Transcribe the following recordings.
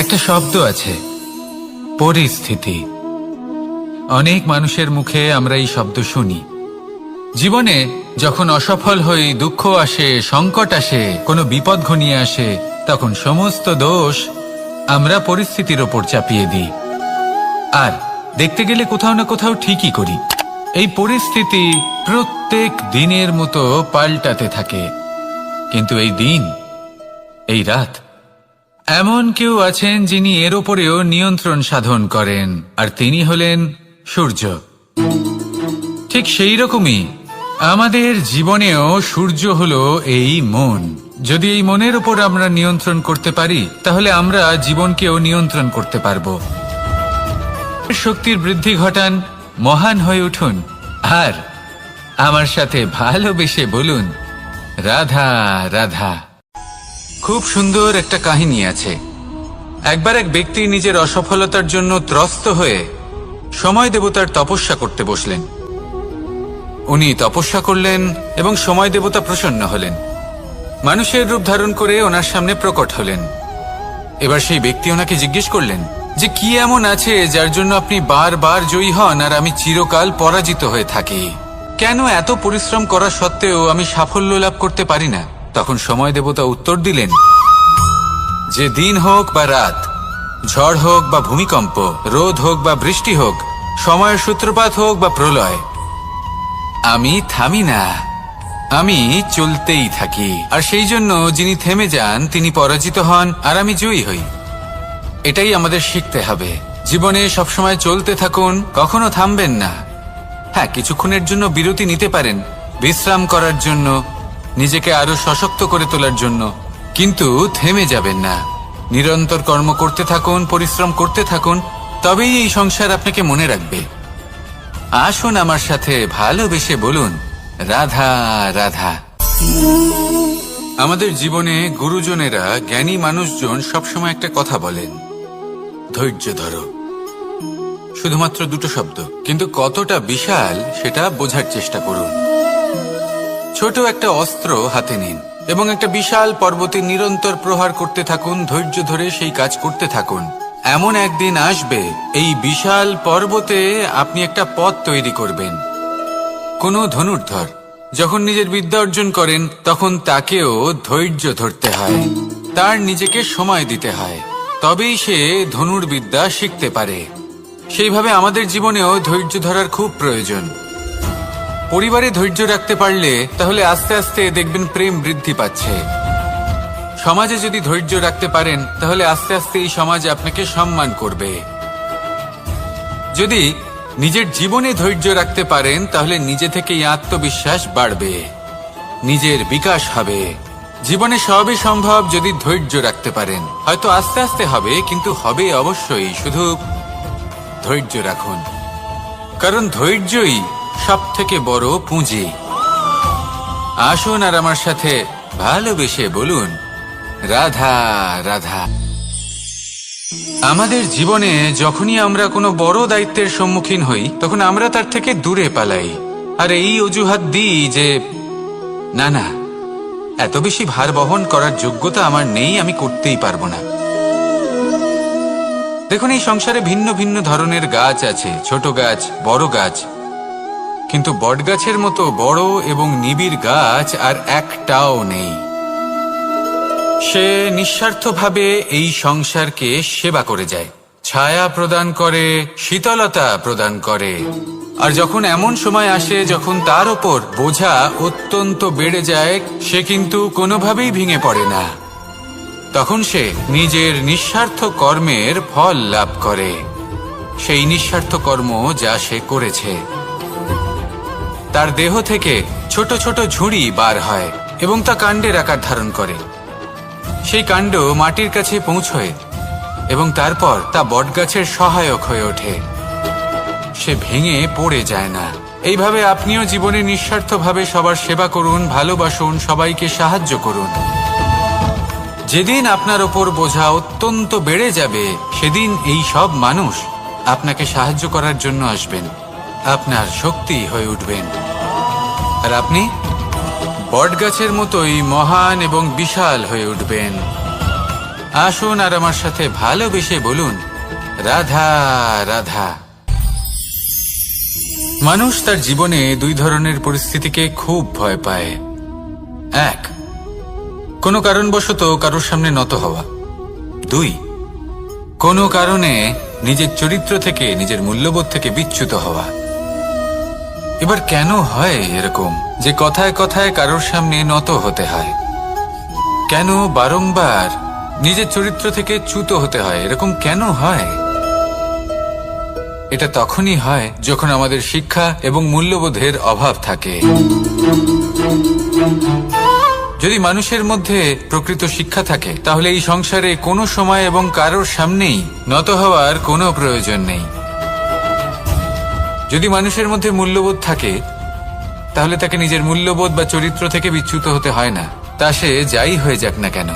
একটা শব্দ আছে, পরিস্থিতি। অনেক মানুষের মুখে আমরা এই শব্দ শুনি। জীবনে যখন অসফল হই, দুঃখ আসে, সংকট আসে, কোনো বিপদ ঘনিয়ে আসে, তখন সমস্ত দোষ আমরা পরিস্থিতির ওপর চাপিয়ে দিই। আর দেখতে গেলে কোথাও না কোথাও ঠিকই করি। এই পরিস্থিতি প্রত্যেক দিনের মতো পাল্টাতে থাকে, কিন্তু এই দিন, এই রাত, এমন কেউ আছেন যিনি এর ওপরেও নিয়ন্ত্রণ সাধন করেন, আর তিনি হলেন সূর্য। ঠিক সেই রকমই আমাদের জীবনেও সূর্য হলো এই মন। যদি এই মনের উপর আমরা নিয়ন্ত্রণ করতে পারি, তাহলে আমরা জীবনকেও নিয়ন্ত্রণ করতে পারবো। শক্তির বৃদ্ধি ঘটান, মহান হয়ে উঠুন, আর আমার সাথে ভালোবেসে বলুন, রাধা রাধা। খুব সুন্দর একটা কাহিনী আছে। একবার এক ব্যক্তি নিজের অসফলতার জন্য ত্রস্ত হয়ে সময় দেবতার তপস্যা করতে বসলেন। উনি তপস্যা করলেন এবং সময় দেবতা প্রসন্ন হলেন, মানুষের রূপ ধারণ করে ওনার সামনে প্রকট হলেন। এবার সেই ব্যক্তি ওনাকে জিজ্ঞেস করলেন যে কি এমন আছে যার জন্য আপনি বারবার জয়ী হন আর আমি চিরকাল পরাজিত হয়ে থাকি? কেন এত পরিশ্রম করা সত্ত্বেও আমি সাফল্য লাভ করতে পারি না? তখন সময় দেবতা উত্তর দিলেন যে দিন হোক বা রাত, ঝড় হোক বা ভূমিকম্প, রোদ হোক বা বৃষ্টি হোক, সময়ের সূত্রপাত হোক বা প্রলয়, আমি থামি না, আমি চলতেই থাকি। আর সেই জন্য যিনি থেমে যান তিনি পরাজিত হন আর আমি জয়ী হই। এটাই আমাদের শিখতে হবে। জীবনে সবসময় চলতে থাকুন, কখনো থামবেন না। হ্যাঁ, কিছুক্ষণের জন্য বিরতি নিতে পারেন, বিশ্রাম করার জন্য, নিজেকে আরো সশক্ত করে তোলার জন্য, কিন্তু থেমে যাবেন না। নিরন্তর কর্ম করতে থাকুন, পরিশ্রম করতে থাকুন, তবেই এই সংসার আপনাকে মনে রাখবে। আসুন আমার সাথে ভালোবেসে বলুন, রাধা রাধা। আমাদের জীবনে গুরুজনেরা, জ্ঞানী মানুষজন সবসময় একটা কথা বলেন, ধৈর্য ধরো। শুধুমাত্র দুটো শব্দ, কিন্তু কতটা বিশাল সেটা বোঝার চেষ্টা করুন। ছোট একটা অস্ত্র হাতে নিন এবং একটা বিশাল পর্বতে নিরন্তর প্রহার করতে থাকুন, ধৈর্য ধরে সেই কাজ করতে থাকুন। এমন একদিন আসবে, এই বিশাল পর্বতে আপনি একটা পথ তৈরি করবেন। কোনো ধনুর্ধর যখন নিজের বিদ্যা অর্জন করেন, তখন তাকেও ধৈর্য ধরতে হয়, তার নিজেকে সময় দিতে হয়, তবেই সে ধনুর্বিদ্যা শিখতে পারে। সেইভাবে আমাদের জীবনেও ধৈর্য ধরার খুব প্রয়োজন। পরিবারে ধৈর্য রাখতে পারলে তাহলে আস্তে আস্তে দেখবেন প্রেম বৃদ্ধি পাচ্ছে। সমাজে যদি ধৈর্য রাখতে পারেন, তাহলে আস্তে আস্তে এই সমাজ আপনাকে সম্মান করবে। যদি নিজের জীবনে ধৈর্য রাখতে পারেন, তাহলে নিজে থেকেই আত্মবিশ্বাস বাড়বে, নিজের বিকাশ হবে। জীবনে সবই সম্ভব যদি ধৈর্য রাখতে পারেন। হয়তো আস্তে আস্তে হবে, কিন্তু হবে অবশ্যই। শুধু ধৈর্য রাখুন, কারণ ধৈর্যই সব থেকে বড় পুঁজি। আসুন আর আমার সাথে ভালোবেসে বলুন, রাধা রাধা। আমাদের জীবনে যখনই আমরা কোনো বড় দায়িত্বের সম্মুখীন হই, তখন আমরা তার থেকে দূরে পালাই, আর এই অজুহাত দিই যে না না, এত বেশি ভার বহন করার যোগ্যতা আমার নেই, আমি করতেই পারবো না। দেখুন, এই সংসারে ভিন্ন ভিন্ন ধরনের গাছ আছে, ছোট গাছ, বড় গাছ, কিন্তু বটগাছের মতো বড় এবং নিবিড় গাছ আর একটাও নেই। সে নিঃস্বার্থভাবে এই সংসারকে সেবা করে যায়, ছায়া প্রদান করে, শীতলতা প্রদান করে। আর যখন এমন সময় আসে যখন তার ওপর বোঝা অত্যন্ত বেড়ে যায়, সে কিন্তু কোনোভাবেই ভেঙে পড়ে না। তখন সে নিজের নিঃস্বার্থ কর্মের ফল লাভ করে, সেই নিঃস্বার্থ কর্ম যা সে করেছে। তার দেহ থেকে ছোট ছোট ঝুড়ি বার হয় এবং তা কাণ্ডের আকার ধারণ করে। সেই কাণ্ড মাটির কাছে পৌঁছয় এবং তারপর তা বটগাছের সহায়ক হয়ে ওঠে। সে ভেঙে পড়ে যায় না। এইভাবে আপনিও জীবনে নিঃস্বার্থভাবে সবার সেবা করুন, ভালোবাসুন, সবাইকে সাহায্য করুন। যেদিন আপনার ওপর বোঝা অত্যন্ত বেড়ে যাবে, সেদিন এই সব মানুষ আপনাকে সাহায্য করার জন্য আসবেন, আপনার শক্তি হয়ে উঠবেন। আর আপনি বটগাছের মতোই মহান এবং বিশাল হয়ে উঠবেন। আসুন আর আমার সাথে ভালোবেসে বলুন, রাধা রাধা। মানুষ তার জীবনে দুই ধরনের পরিস্থিতিকে খুব ভয় পায়। এক, কোনো কারণবশত কারোর সামনে নত হওয়া। দুই, কোনো কারণে নিজের চরিত্র থেকে, নিজের মূল্যবোধ থেকে বিচ্যুত হওয়া। এবার কেন হয় এরকম যে কথায় কথায় কারোর সামনে নত হতে হয়? কেন বারংবার নিজের চরিত্র থেকে চ্যুত হতে হয়? এরকম কেন হয়? এটা তখনই হয় যখন আমাদের শিক্ষা এবং মূল্যবোধের অভাব থাকে। যদি মানুষের মধ্যে প্রকৃত শিক্ষা থাকে, তাহলে এই সংসারে কোনো সময় এবং কারোর সামনেই নত হওয়ার কোনো প্রয়োজন নেই। যদি মানুষের মধ্যে মূল্যবোধ থাকে, তাহলে তাকে নিজের মূল্যবোধ বা চরিত্র থেকে বিচ্যুত হতে হয় না, তা সে যাই হয়ে যাক না কেন।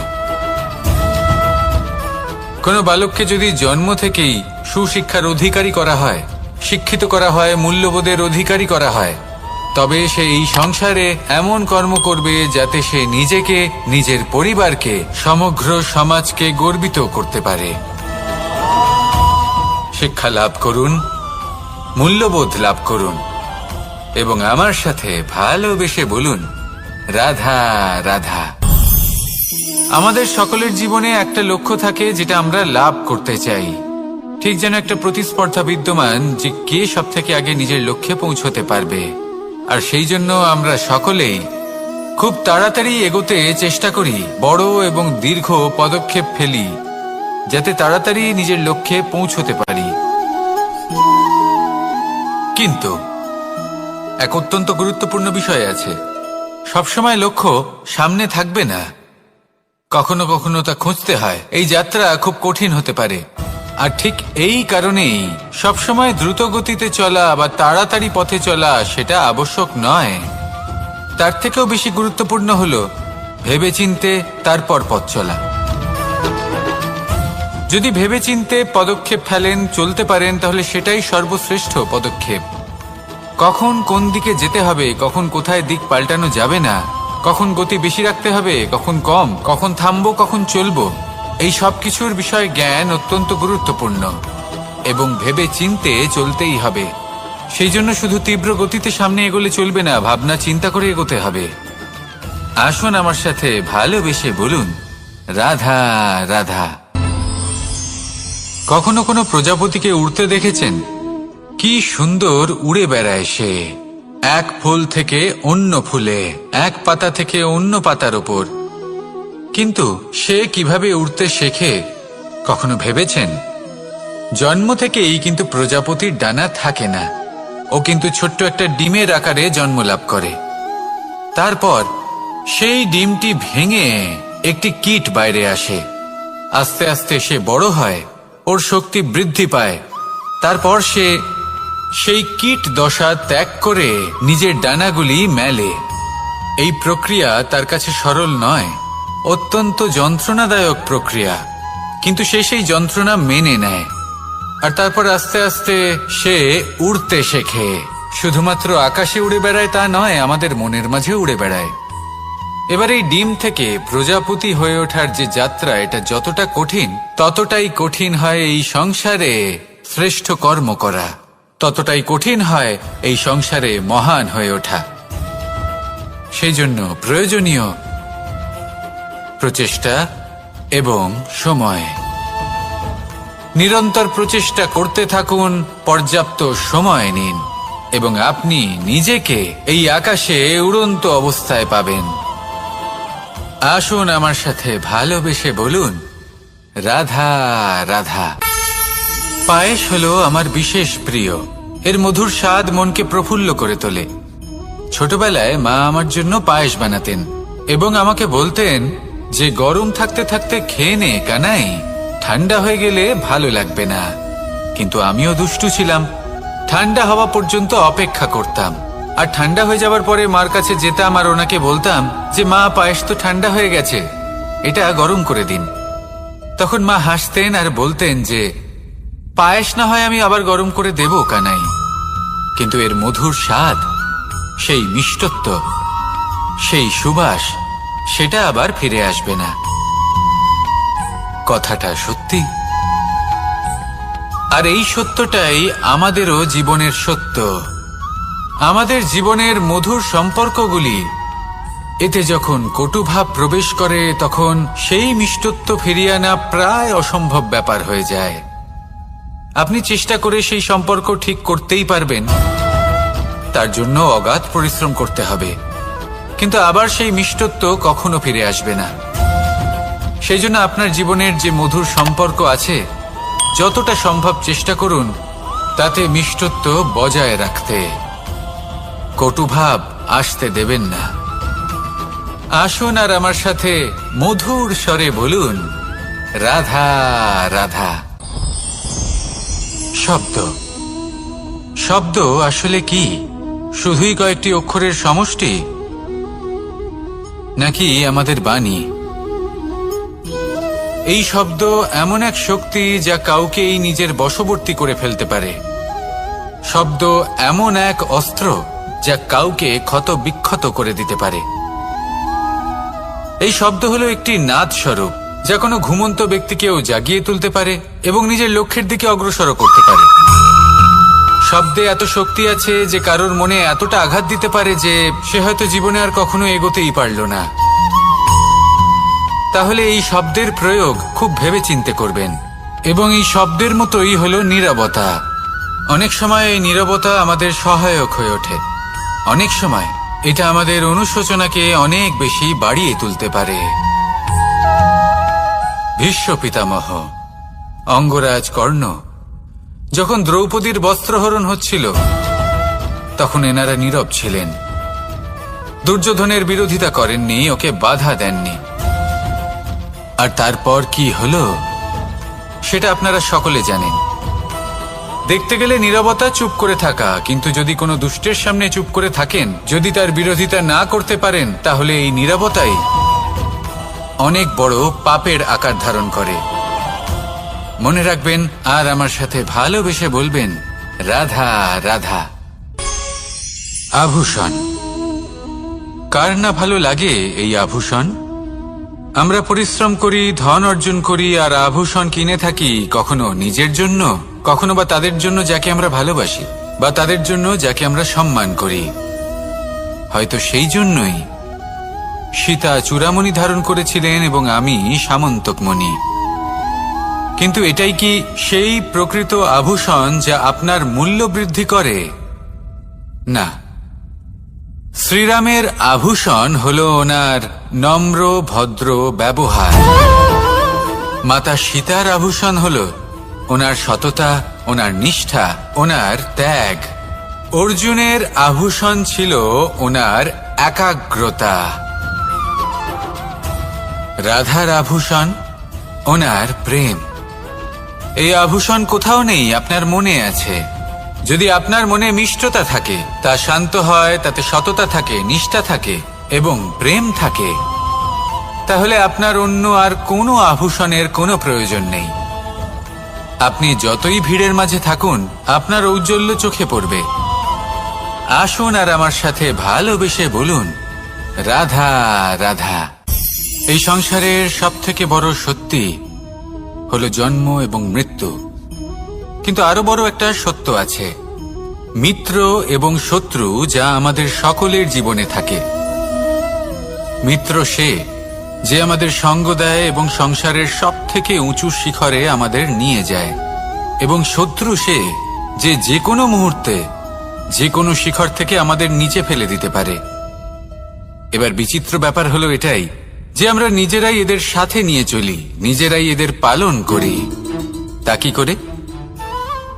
কোনো বালককে যদি জন্ম থেকেই সুশিক্ষার অধিকারী করা হয়, শিক্ষিত করা হয়, মূল্যবোধের অধিকারী করা হয়, তবে সে এই সংসারে এমন কর্ম করবে যাতে সে নিজেকে, নিজের পরিবারকে, সমগ্র সমাজকে গর্বিত করতে পারে। শিক্ষা লাভ করুন, মূল্যবোধ লাভ করুন এবং আমার সাথে ভালোবেসে বলুন, রাধা রাধা। আমাদের সকলের জীবনে একটা লক্ষ্য থাকে যেটা আমরা লাভ করতে চাই। ঠিক যেন একটা প্রতিস্পর্ধা বিদ্যমান যে কে সব থেকে আগে নিজের লক্ষ্যে পৌঁছতে পারবে। আর সেই জন্য আমরা সকলেই খুব তাড়াতাড়ি এগোতে চেষ্টা করি, বড় এবং দীর্ঘ পদক্ষেপ ফেলি যাতে তাড়াতাড়ি নিজের লক্ষ্যে পৌঁছতে পারি। কিন্তু এক অত্যন্ত গুরুত্বপূর্ণ বিষয় আছে, সবসময় লক্ষ্য সামনে থাকবে না, কখনো কখনো তা খুঁজতে হয়। এই যাত্রা খুব কঠিন হতে পারে। আর ঠিক এই কারণেই সবসময় দ্রুত গতিতে চলা বা তাড়াতাড়ি পথে চলা সেটা আবশ্যক নয়। তার থেকেও বেশি গুরুত্বপূর্ণ হলো ভেবেচিন্তে তারপর পথ চলা। যদি ভেবেচিন্তে পদক্ষেপ ফেলেন, চলতে পারেন, তাহলে সেটাই সর্বশ্রেষ্ঠ পদক্ষেপ। কখন কোন দিকে যেতে হবে, কখন কোথায় দিক পাল্টানো যাবে না, কখন গতি বেশি রাখতে হবে, কখন কম, কখন থামবো, কখন চলবো, এই সব কিছুর বিষয়ে জ্ঞান অত্যন্ত গুরুত্বপূর্ণ এবং ভেবে চিন্তে চলতেই হবে। সেই জন্য শুধু তীব্র গতিতে সামনে এগোলে চলবে না, ভাবনা চিন্তা করে এগোতে হবে। আসুন আমার সাথে ভালোবেসে বলুন, রাধা রাধা। কখনো কোনো প্রজাপতিকে উড়তে দেখেছেন? কি সুন্দর উড়ে বেড়ায় সে, এক ফুল থেকে অন্য ফুলে, এক পাতা থেকে অন্য পাতার ওপর। কিন্তু সে কিভাবে উড়তে শেখে কখনো ভেবেছেন? জন্ম থেকেই কিন্তু প্রজাপতির ডানা থাকে না, ও কিন্তু ছোট্ট একটা ডিমের আকারে জন্ম লাভ করে। তারপর সেই ডিমটি ভেঙে একটি কীট বাইরে আসে। আস্তে আস্তে সে বড় হয়, ওর শক্তি বৃদ্ধি পায়। তারপর সে সেই কীট দশা ত্যাগ করে নিজের ডানাগুলি মেলে। এই প্রক্রিয়া তার কাছে সরল নয়, অত্যন্ত যন্ত্রণাদায়ক প্রক্রিয়া, কিন্তু সে সেই যন্ত্রণা মেনে নেয়। আর তারপর আস্তে আস্তে সে উড়তে শেখে। শুধুমাত্র আকাশে উড়ে বেড়ায় তা নয়, আমাদের মনের মাঝে উড়ে বেড়ায়। এবার এই ডিম থেকে প্রজাপতি হয়ে ওঠার যে যাত্রা, এটা যতটা কঠিন, ততটাই কঠিন হয় এই সংসারে শ্রেষ্ঠ কর্ম করা, ততটাই কঠিন হয় এই সংসারে মহান হয়ে ওঠা। সেই জন্য প্রয়োজনীয় প্রচেষ্টা এবং সময়। নিরন্তর প্রচেষ্টা করতে থাকুন, পর্যাপ্ত সময় নিন এবং আপনি নিজেকে এই আকাশে উড়ন্ত অবস্থায় পাবেন। আসুন আমার সাথে ভালোবেসে বলুন, রাধা রাধা। পায়েস হলো আমার বিশেষ প্রিয়। এর মধুর স্বাদ মনকে প্রফুল্ল করে তোলে। ছোটবেলায় মা আমার জন্য পায়েস বানাতেন এবং আমাকে বলতেন যে গরম থাকতে থাকতে খেয়ে নে কানাই, ঠান্ডা হয়ে গেলে ভালো লাগবে না। কিন্তু আমিও দুষ্টু ছিলাম, ঠান্ডা হওয়া পর্যন্ত অপেক্ষা করতাম। আর ঠান্ডা হয়ে যাবার পরে মার কাছে যেতাম আর ওনাকে বলতাম যে মা, পায়েস তো ঠান্ডা হয়ে গেছে, এটা গরম করে দিন। তখন মা হাসতেন আর বলতেন যে পায়েস না হয় আমি আবার গরম করে দেব কানাই, কিন্তু এর মধুর স্বাদ সেই মিষ্টত্ব, সেই সুবাস, সেটা আবার ফিরে আসবে না। কথাটা সত্যি। আর এই সত্যটাই আমাদেরও জীবনের সত্য। আমাদের জীবনের মধুর সম্পর্কগুলি, এতে যখন কটুভাব প্রবেশ করে তখন সেই মিষ্টত্ব ফিরিয়ে আনা প্রায় অসম্ভব ব্যাপার হয়ে যায়। আপনি চেষ্টা করে সেই সম্পর্ক ঠিক করতেই পারবেন, তার জন্য অগাধ পরিশ্রম করতে হবে, কিন্তু আবার সেই মিষ্টত্ব কখনো ফিরে আসবে না। সেই জন্য আপনার জীবনের যে মধুর সম্পর্ক আছে, যতটা সম্ভব চেষ্টা করুন তাতে মিষ্টত্ব বজায় রাখতে। কটুভাব আসতে দেবেন না। আসুন আর আমার সাথে মধুর স্বরে বলুন, রাধা রাধা। শব্দ, শব্দ আসলে কি? শুধুই কয়েকটি অক্ষরের সমষ্টি, নাকি আমাদের বাণী? এই শব্দ এমন এক শক্তি যা কাউকেই নিজের বশবর্তী করে ফেলতে পারে। শব্দ এমন এক অস্ত্র যা কাউকে ক্ষত বিক্ষত করে দিতে পারে। এই শব্দ হলো একটি নাদ স্বরূপ, যা কোনো ঘুমন্ত ব্যক্তিকেও জাগিয়ে তুলতে পারে এবং নিজের লক্ষ্যের দিকে অগ্রসর করতে পারে। শব্দে এত শক্তি আছে যে কারোর মনে এতটা আঘাত দিতে পারে যে সে হয়তো জীবনে আর কখনো এগোতেই পারল না। তাহলে এই শব্দের প্রয়োগ খুব ভেবেচিন্তে করবেন। এবং এই শব্দের মতোই হলো নীরবতা। অনেক সময় এই নীরবতা আমাদের সহায়ক হয়ে ওঠে। অনেক সময় এটা আমাদের অনুশোচনাকে অনেক বেশি বাড়িয়ে তুলতে পারে। ভীষ্ম পিতামহ, অঙ্গরাজ কর্ণ, যখন দ্রৌপদীর বস্ত্রহরণ হচ্ছিল তখন এনারা নীরব ছিলেন। দুর্যোধনের বিরোধিতা করেননি, ওকে বাধা দেননি। আর তারপর কি হলো সেটা আপনারা সকলে জানেন। দেখতে গেলে নীরবতা চুপ করে থাকা, কিন্তু যদি কোনো দুষ্টের সামনে চুপ করে থাকেন, যদি তার বিরোধিতা না করতে পারেন, তাহলে এই নীরবতাই অনেক বড় পাপের আকার ধারণ করে। মনে রাখবেন আর আমার সাথে ভালোবেসে বলবেন, রাধা রাধা। আভূষণ, কার না ভালো লাগে এই আভূষণ? আমরা পরিশ্রম করি, ধন অর্জন করি আর আভূষণ কিনে থাকি, কখনো নিজের জন্য, কখনো বা তাদের জন্য যাকে আমরা ভালোবাসি, বা তাদের জন্য যাকে আমরা সম্মান করি। হয়তো সেই জন্যই সীতা চূড়ামণি ধারণ করেছিলেন এবং আমি সামন্তকমণি। কিন্তু এটাই কি সেই প্রকৃত আভূষণ যা আপনার মূল্য বৃদ্ধি করে? না। শ্রীরামের আভূষণ হলো ওনার নম্র ভদ্র ব্যবহার। মাতা সীতার আভূষণ হলো ওনার সততা, ওনার নিষ্ঠা, ওনার ত্যাগ। অর্জুনের আভূষণ ছিল ওনার একাগ্রতা। রাধার আভূষণ ওনার প্রেম। এই আভূষণ কোথাও নেই, আপনার মনে আছে। যদি আপনার মনে মিষ্টতা থাকে, তা শান্ত হয়, তাতে সততা থাকে, নিষ্ঠা থাকে এবং প্রেম থাকে, তাহলে আপনার অন্য আর কোনো আভূষণের কোনো প্রয়োজন নেই। আপনি যতই ভিড়ের মাঝে থাকুন, আপনার ঔজ্জ্বল্য চোখে পড়বে। আসুন আর আমার সাথে ভালোবেসে বলুন, রাধা রাধা। এই সংসারের সবথেকে বড় সত্যি হলো জন্ম এবং মৃত্যু, কিন্তু আরো বড় একটা সত্য আছে, মিত্র এবং শত্রু, যা আমাদের সকলের জীবনে থাকে। মিত্র সে যে আমাদের সঙ্গ দেয় এবং সংসারের সবথেকে উঁচু শিখরে আমাদের নিয়ে যায়, এবং শত্রু সে যে যে কোনো মুহূর্তে যে কোনো শিখর থেকে আমাদের নিচে ফেলে দিতে পারে। এবার বিচিত্র ব্যাপার হলো এটাই যে আমরা নিজেরাই এদের সাথে নিয়ে চলি, নিজেরাই এদের পালন করি। তা কি করে?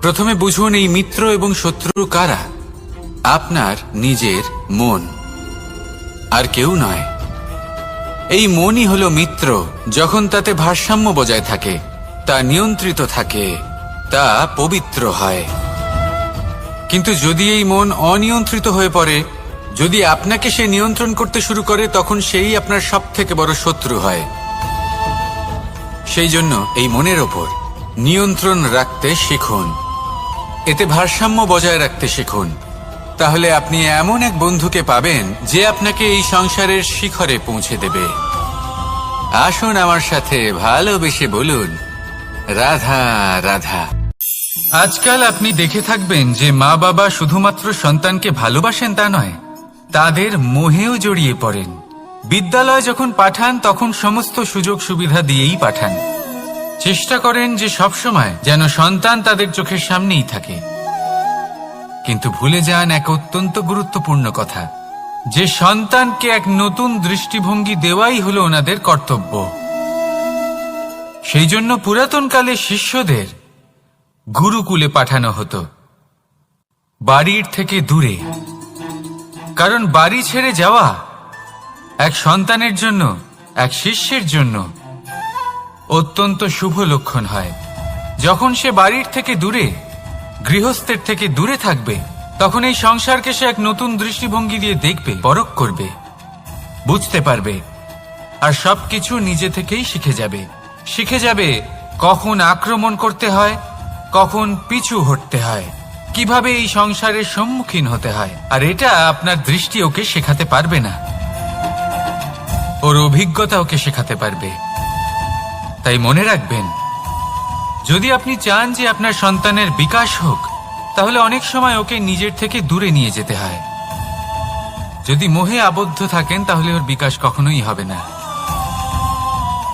প্রথমে বুঝুন এই মিত্র এবং শত্রু কারা। আপনার নিজের মন, আর কেউ নয়। এই মনই হলো মিত্র যখন তাতে ভারসাম্য বজায় থাকে, তা নিয়ন্ত্রিত থাকে, তা পবিত্র হয়। কিন্তু যদি এই মন অনিয়ন্ত্রিত হয়ে পড়ে, যদি আপনাকে সে নিয়ন্ত্রণ করতে শুরু করে, তখন সেই আপনার সবথেকে বড় শত্রু হয়। সেই জন্য এই মনের ওপর নিয়ন্ত্রণ রাখতে শিখুন, এতে ভারসাম্য বজায় রাখতে শিখুন। তাহলে আপনি এমন এক বন্ধুকে পাবেন যে আপনাকে এই সংসারের শিখরে পৌঁছে দেবে। আসুন আমার সাথে ভালোবেসে বলুন, রাধা রাধা। আজকাল আপনি দেখে থাকবেন যে মা বাবা শুধুমাত্র সন্তানকে ভালোবাসেন তা নয়, তাদের মোহেও জড়িয়ে পড়েন। বিদ্যালয় যখন পাঠান তখন সমস্ত সুযোগ সুবিধা দিয়েই পাঠান। চেষ্টা করেন যে সবসময় যেন সন্তান তাদের চোখের সামনেই থাকে। কিন্তু ভুলে যান এক অত্যন্ত গুরুত্বপূর্ণ কথা, যে সন্তানকে এক নতুন দৃষ্টিভঙ্গি দেওয়াই হলো ওনাদের কর্তব্য। সেই জন্য পুরাতনকালে শিষ্যদের গুরুকুলে পাঠানো হতো, বাড়ির থেকে দূরে। কারণ বাড়ি ছেড়ে যাওয়া এক সন্তানের জন্য, এক শিষ্যের জন্য অত্যন্ত শুভ লক্ষণ হয়। যখন সে বাড়ির থেকে দূরে, গৃহস্থের থেকে দূরে থাকবে, তখন এই সংসারকে সে এক নতুন দৃষ্টিভঙ্গি দিয়ে দেখবে, পরখ করবে, বুঝতে পারবে, আর সবকিছু নিজে থেকেই শিখে যাবে কখন আক্রমণ করতে হয়, কখন পিছু হটতে হয়, কিভাবে এই সংসারের সম্মুখীন হতে হয়। আর এটা আপনার দৃষ্টি ওকে শেখাতে পারবে না, ওর অভিজ্ঞতা ওকে শেখাতে পারবে। তাই মনে রাখবেন, যদি আপনি চান যে আপনার সন্তানের বিকাশ হোক, তাহলে অনেক সময় ওকে নিজের থেকে দূরে নিয়ে যেতে হয়। যদি মোহে আবদ্ধ থাকেন তাহলে ওর বিকাশ কখনোই হবে না।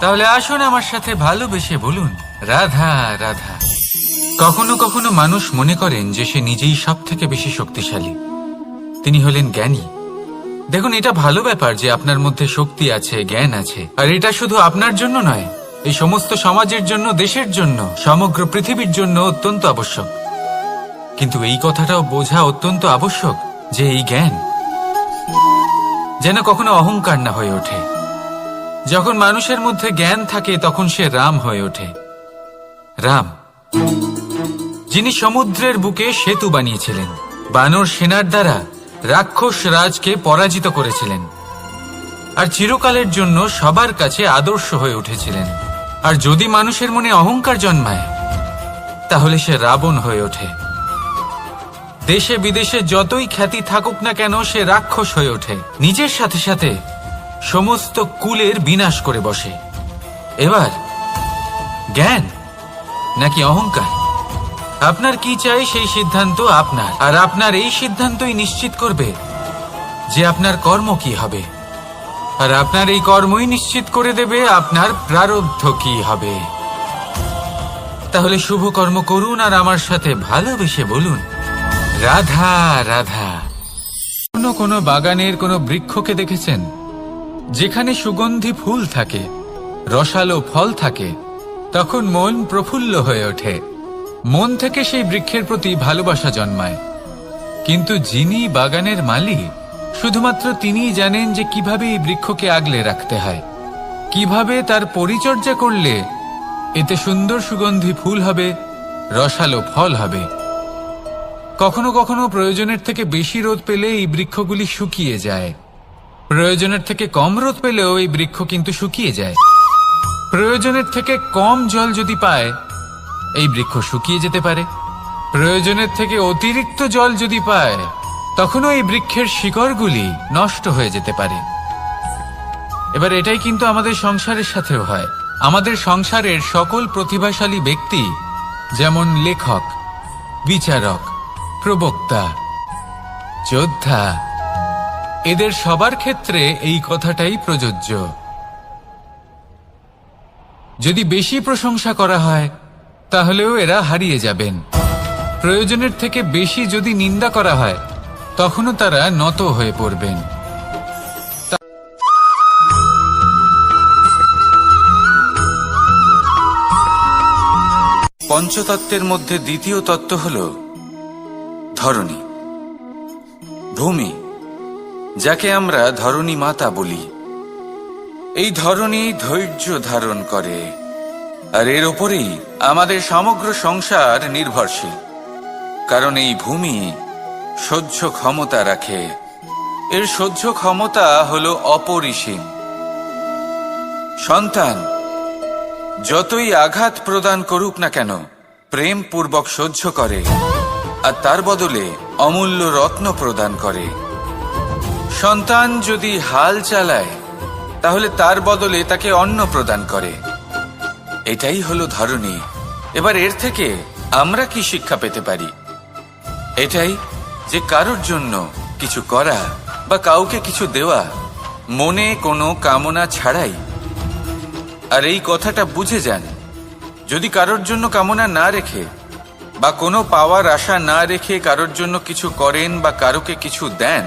তাহলে আসুন আমার সাথে ভালোবেসে বলুন, রাধা রাধা। কখনো কখনো মানুষ মনে করেন যে সে নিজেই সব থেকে বেশি শক্তিশালী, তিনি হলেন জ্ঞানী। দেখুন, এটা ভালো ব্যাপার যে আপনার মধ্যে শক্তি আছে, জ্ঞান আছে, আর এটা শুধু আপনার জন্য নয়, এই সমস্ত সমাজের জন্য, দেশের জন্য, সমগ্র পৃথিবীর জন্য অত্যন্ত আবশ্যক। কিন্তু এই কথাটাও বোঝা অত্যন্ত আবশ্যক যে এই জ্ঞান যেন কখনো অহংকার না হয়ে ওঠে। যখন মানুষের মধ্যে জ্ঞান থাকে তখন সে রাম হয়ে ওঠে। রাম, যিনি সমুদ্রের বুকে সেতু বানিয়েছিলেন, বানর সেনার দ্বারা রাক্ষস রাজকে পরাজিত করেছিলেন, আর চিরকালের জন্য সবার কাছে আদর্শ হয়ে উঠেছিলেন। আর যদি মানুষের মনে অহংকার জন্মায়, তাহলে সে রাবণ হয়ে ওঠে। দেশে বিদেশে যতই খ্যাতি থাকুক না কেন, সে রাক্ষস হয়ে ওঠে, নিজের সাথে সাথে সমস্ত কুলের বিনাশ করে বসে। এবার জ্ঞান নাকি অহংকার, আপনার কি চাই সেই সিদ্ধান্ত আপনার, আর আপনার এই সিদ্ধান্তই নিশ্চিত করবে যে আপনার কর্ম কি হবে, আর আপনার এই কর্মই নিশ্চিত করে দেবে আপনার প্রারব্ধ কি হবে। তাহলে শুভ কর্ম করুন আর আমার সাথে ভালোবেসে বলুন, রাধা রাধা। কোনো বাগানের কোনো বৃক্ষকে দেখেছেন যেখানে সুগন্ধি ফুল থাকে, রসালো ফল থাকে, তখন মন প্রফুল্ল হয়ে ওঠে, মন থেকে সেই বৃক্ষের প্রতি ভালোবাসা জন্মায়। কিন্তু যিনি বাগানের মালিক, শুধুমাত্র তিনিই জানেন যে কিভাবে এই বৃক্ষকে আগলে রাখতে হয়, কিভাবে তার পরিচর্যা করলে এতে সুন্দর সুগন্ধি ফুল হবে, রসালো ফল হবে। কখনো কখনো প্রয়োজনের থেকে বেশি রোদ পেলে এই বৃক্ষগুলি শুকিয়ে যায়, প্রয়োজনের থেকে কম রোদ পেলেও এই বৃক্ষ কিন্তু শুকিয়ে যায়। প্রয়োজনের থেকে কম জল যদি পায়, এই বৃক্ষ শুকিয়ে যেতে পারে। প্রয়োজনের থেকে অতিরিক্ত জল যদি পায়, তখনও এই বৃক্ষের শিকড়গুলি নষ্ট হয়ে যেতে পারে। এবার এটাই কিন্তু আমাদের সংসারের সাথেও হয়। আমাদের সংসারের সকল প্রতিভাশালী ব্যক্তি, যেমন লেখক, বিচারক, প্রবক্তা, যোদ্ধা, এদের সবার ক্ষেত্রে এই কথাটাই প্রযোজ্য। যদি বেশি প্রশংসা করা হয়, তাহলেও এরা হারিয়ে যাবেন। প্রয়োজনের থেকে বেশি যদি নিন্দা করা হয়, তখনও তারা নত হয়ে পড়বেন। পঞ্চতত্ত্বের মধ্যে দ্বিতীয় তত্ত্ব হল ধরণী, ভূমি, যাকে আমরা ধরণী মাতা বলি। এই ধরণী ধৈর্য ধারণ করে, আর এর ওপরেই আমাদের সমগ্র সংসার নির্ভরশীল। কারণ এই ভূমি সহ্য ক্ষমতা রাখে, এর সহ্য ক্ষমতা হল অপরিসীম। সন্তান যতই আঘাত প্রদান করুক না কেন, প্রেম পূর্বক সহ্য করে, আর তার বদলে অমূল্য রত্ন প্রদান করে। সন্তান যদি হাল চালায় তাহলে তার বদলে তাকে অন্ন প্রদান করে। এটাই হলো ধরনী। এবার এর থেকে আমরা কি শিক্ষা পেতে পারি? এটাই যে কারোর জন্য কিছু করা বা কাউকে কিছু দেওয়া মনে কোনো কামনা ছাড়াই। আর এই কথাটা বুঝে যান, যদি কারোর জন্য কামনা না রেখে বা কোনো পাওয়ার আশা না রেখে কারোর জন্য কিছু করেন বা কারোকে কিছু দেন,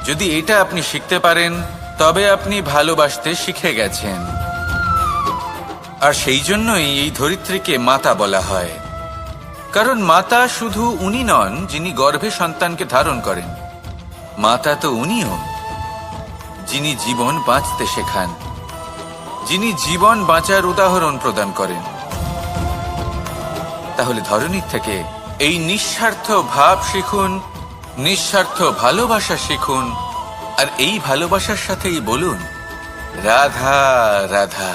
যদি এটা আপনি শিখতে পারেন তবে আপনি ভালোবাসতে শিখে গেছেন। আর সেই জন্যই এই ধরিত্রীকে মাতা বলা হয়। কারণ মাতা শুধু উনি নন যিনি গর্ভে সন্তানকে ধারণ করেন, মাতা তো উনিও যিনি জীবন বাঁচতে শেখান, যিনি জীবন বাঁচার উদাহরণ প্রদান করেন। তাহলে ধরনীর থেকে এই নিঃস্বার্থ ভাব শিখুন, নিঃস্বার্থ ভালোবাসা শিখুন, আর এই ভালোবাসার সাথেই বলুন রাধা রাধা।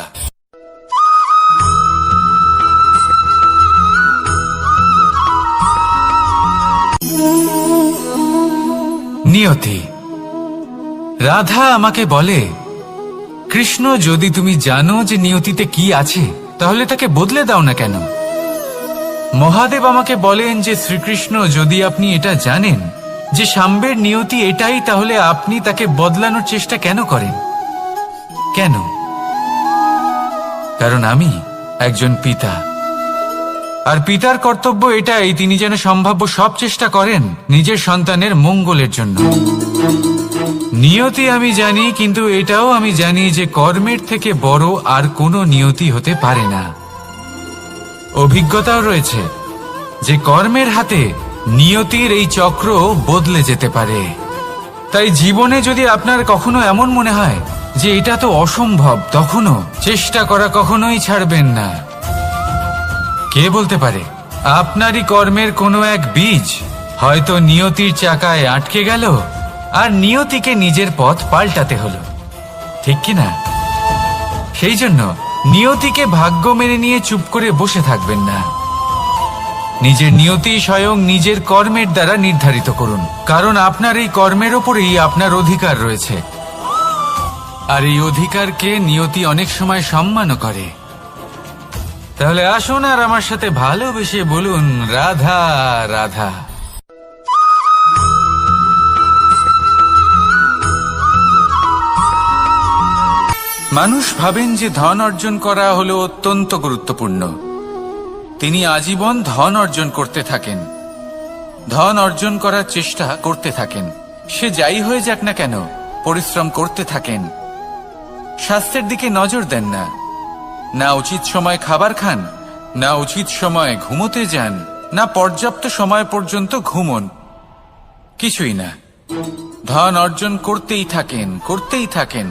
নিয়তি। রাধা আমাকে বলে, কৃষ্ণ, যদি তুমি জানো যে নিয়তিতে কি আছে তাহলে তাকে বদলে দাও না কেন? মহাদেব আমাকে বলেন যে শ্রীকৃষ্ণ, যদি আপনি এটা জানেন যে সাম্বের নিয়তি এটাই, তাহলে আপনি তাকে বদলানোর চেষ্টা কেন করেন? কেন? কারণ আমি একজন পিতা, আর পিতার কর্তব্য এটাই তিনি যেন সম্ভাব্য সব চেষ্টা করেন নিজের সন্তানের মঙ্গলের জন্য। নিয়তি আমি জানি, কিন্তু এটাও আমি জানি যে কর্মের থেকে বড় আর কোনো নিয়তি হতে পারে না। অভিজ্ঞতাও রয়েছে যে কর্মের হাতে নিয়তির এই চক্র বদলে যেতে পারে। তাই জীবনে যদি আপনার কখনো এমন মনে হয় যে এটা তো অসম্ভব, তখনও চেষ্টা করা কখনোই ছাড়বেন না। কে বলতে পারে আপনারই কর্মের কোনো এক বীজ হয়তো নিয়তির চাকায় আটকে গেল আর নিয়তিকে নিজের পথ পাল্টাতে হলো, ঠিক কি না? সেই জন্য নিয়তিকে ভাগ্য মেনে নিয়ে চুপ করে বসে থাকবেন না। নিজের নিয়তি স্বয়ং নিজের কর্মের দ্বারা নির্ধারিত করুন, কারণ আপনার এই কর্মের ওপরেই আপনার অধিকার রয়েছে। আর এই অধিকারকে নিয়তি অনেক সময় সম্মানও করে। তাহলে আসুন আর আমার সাথে ভালোবেসে বলুন রাধা রাধা। মানুষ ভাবেন যে ধন অর্জন করা হলো অত্যন্ত গুরুত্বপূর্ণ। তিনি আজীবন ধন অর্জন করতে থাকেন, ধন অর্জন করার চেষ্টা করতে থাকেন। সে যাই হয়ে যাক না কেন, পরিশ্রম করতে থাকেন। স্বাস্থ্যের দিকে নজর দেন না, না উচিত সময় খাবার খান, না উচিত সময় ঘুমোতে যান, না পর্যাপ্ত সময় পর্যন্ত ঘুমন, কিছুই না। ধন অর্জন করতেই থাকেন, করতেই থাকেন।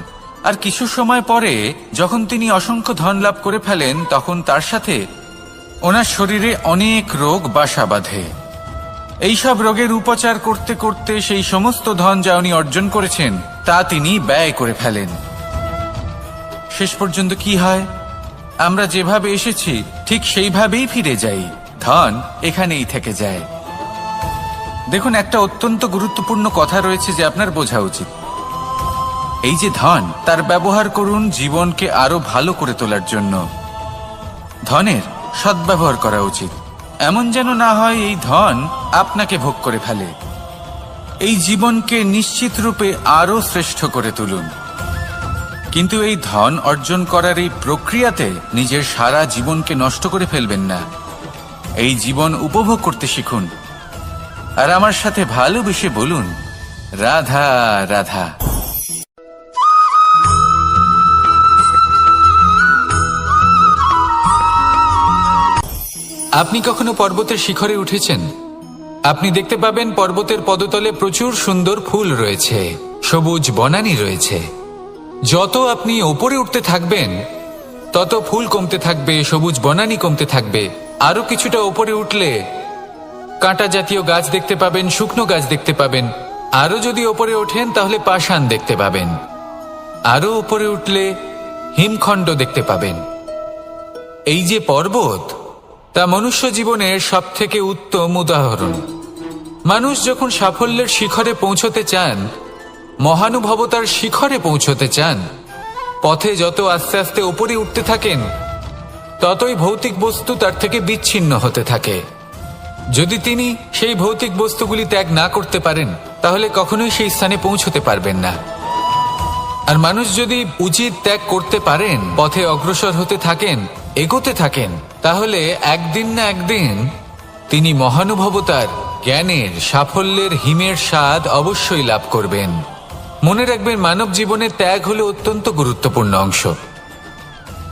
আর কিছু সময় পরে যখন তিনি অসংখ্য ধন লাভ করে ফেলেন, তখন তার সাথে ওনার শরীরে অনেক রোগ বাসা বাঁধে। এইসব রোগের উপচার করতে করতে সেই সমস্ত ধন যা উনি অর্জন করেছেন তা তিনি ব্যয় করে ফেলেন। শেষ পর্যন্ত কি হয়? আমরা যেভাবে এসেছি ঠিক সেইভাবেই ফিরে যাই, ধন এখানেই থেকে যায়। দেখুন, একটা অত্যন্ত গুরুত্বপূর্ণ কথা রয়েছে যে আপনার বোঝা উচিত। এই যে ধন, তার ব্যবহার করুন জীবনকে আরো ভালো করে তোলার জন্য। ধনের সদ্ব্যবহার করা উচিত, এমন যেন না হয় এই ধন আপনাকে ভোগ করে ফেলে। এই জীবনকে নিশ্চিত রূপে আরো শ্রেষ্ঠ করে তুলুন। কিন্তু এই ধন অর্জন করার এই প্রক্রিয়াতে নিজের সারা জীবনকে নষ্ট করে ফেলবেন না। এই জীবন উপভোগ করতে শিখুন, আর আমার সাথে ভালোবেসে বলুন রাধা রাধা। আপনি কখনো পর্বতের শিখরে উঠেছেন? আপনি দেখতে পাবেন পর্বতের পদতলে প্রচুর সুন্দর ফুল রয়েছে, সবুজ বনানী রয়েছে। যত আপনি ওপরে উঠতে থাকবেন তত ফুল কমতে থাকবে, সবুজ বনানী কমতে থাকবে। আরো কিছুটা ওপরে উঠলে কাঁটা জাতীয় গাছ দেখতে পাবেন, শুকনো গাছ দেখতে পাবেন। আরো যদি ওপরে ওঠেন তাহলে পাষাণ দেখতে পাবেন। আরো ওপরে উঠলে হিমখণ্ড দেখতে পাবেন। এই যে পর্বত, তা মনুষ্য জীবনের সব থেকে উত্তম উদাহরণ। মানুষ যখন সাফল্যের শিখরে পৌঁছতে চান, মহানুভবতার শিখরে পৌঁছতে চান, পথে যত আস্তে আস্তে উপরে উঠতে থাকেন, ততই ভৌতিক বস্তু তার থেকে বিচ্ছিন্ন হতে থাকে। যদি তিনি সেই ভৌতিক বস্তুগুলি ত্যাগ না করতে পারেন, তাহলে কখনোই সেই স্থানে পৌঁছতে পারবেন না। আর মানুষ যদি উচিত ত্যাগ করতে পারেন, পথে অগ্রসর হতে থাকেন, এগোতে থাকেন, তাহলে একদিন না একদিন তিনি মহানুভবতার, জ্ঞানের, সাফল্যের হিমের স্বাদ অবশ্যই লাভ করবেন। মনে রাখবেন, মানব জীবনে ত্যাগ হলো অত্যন্ত গুরুত্বপূর্ণ অংশ।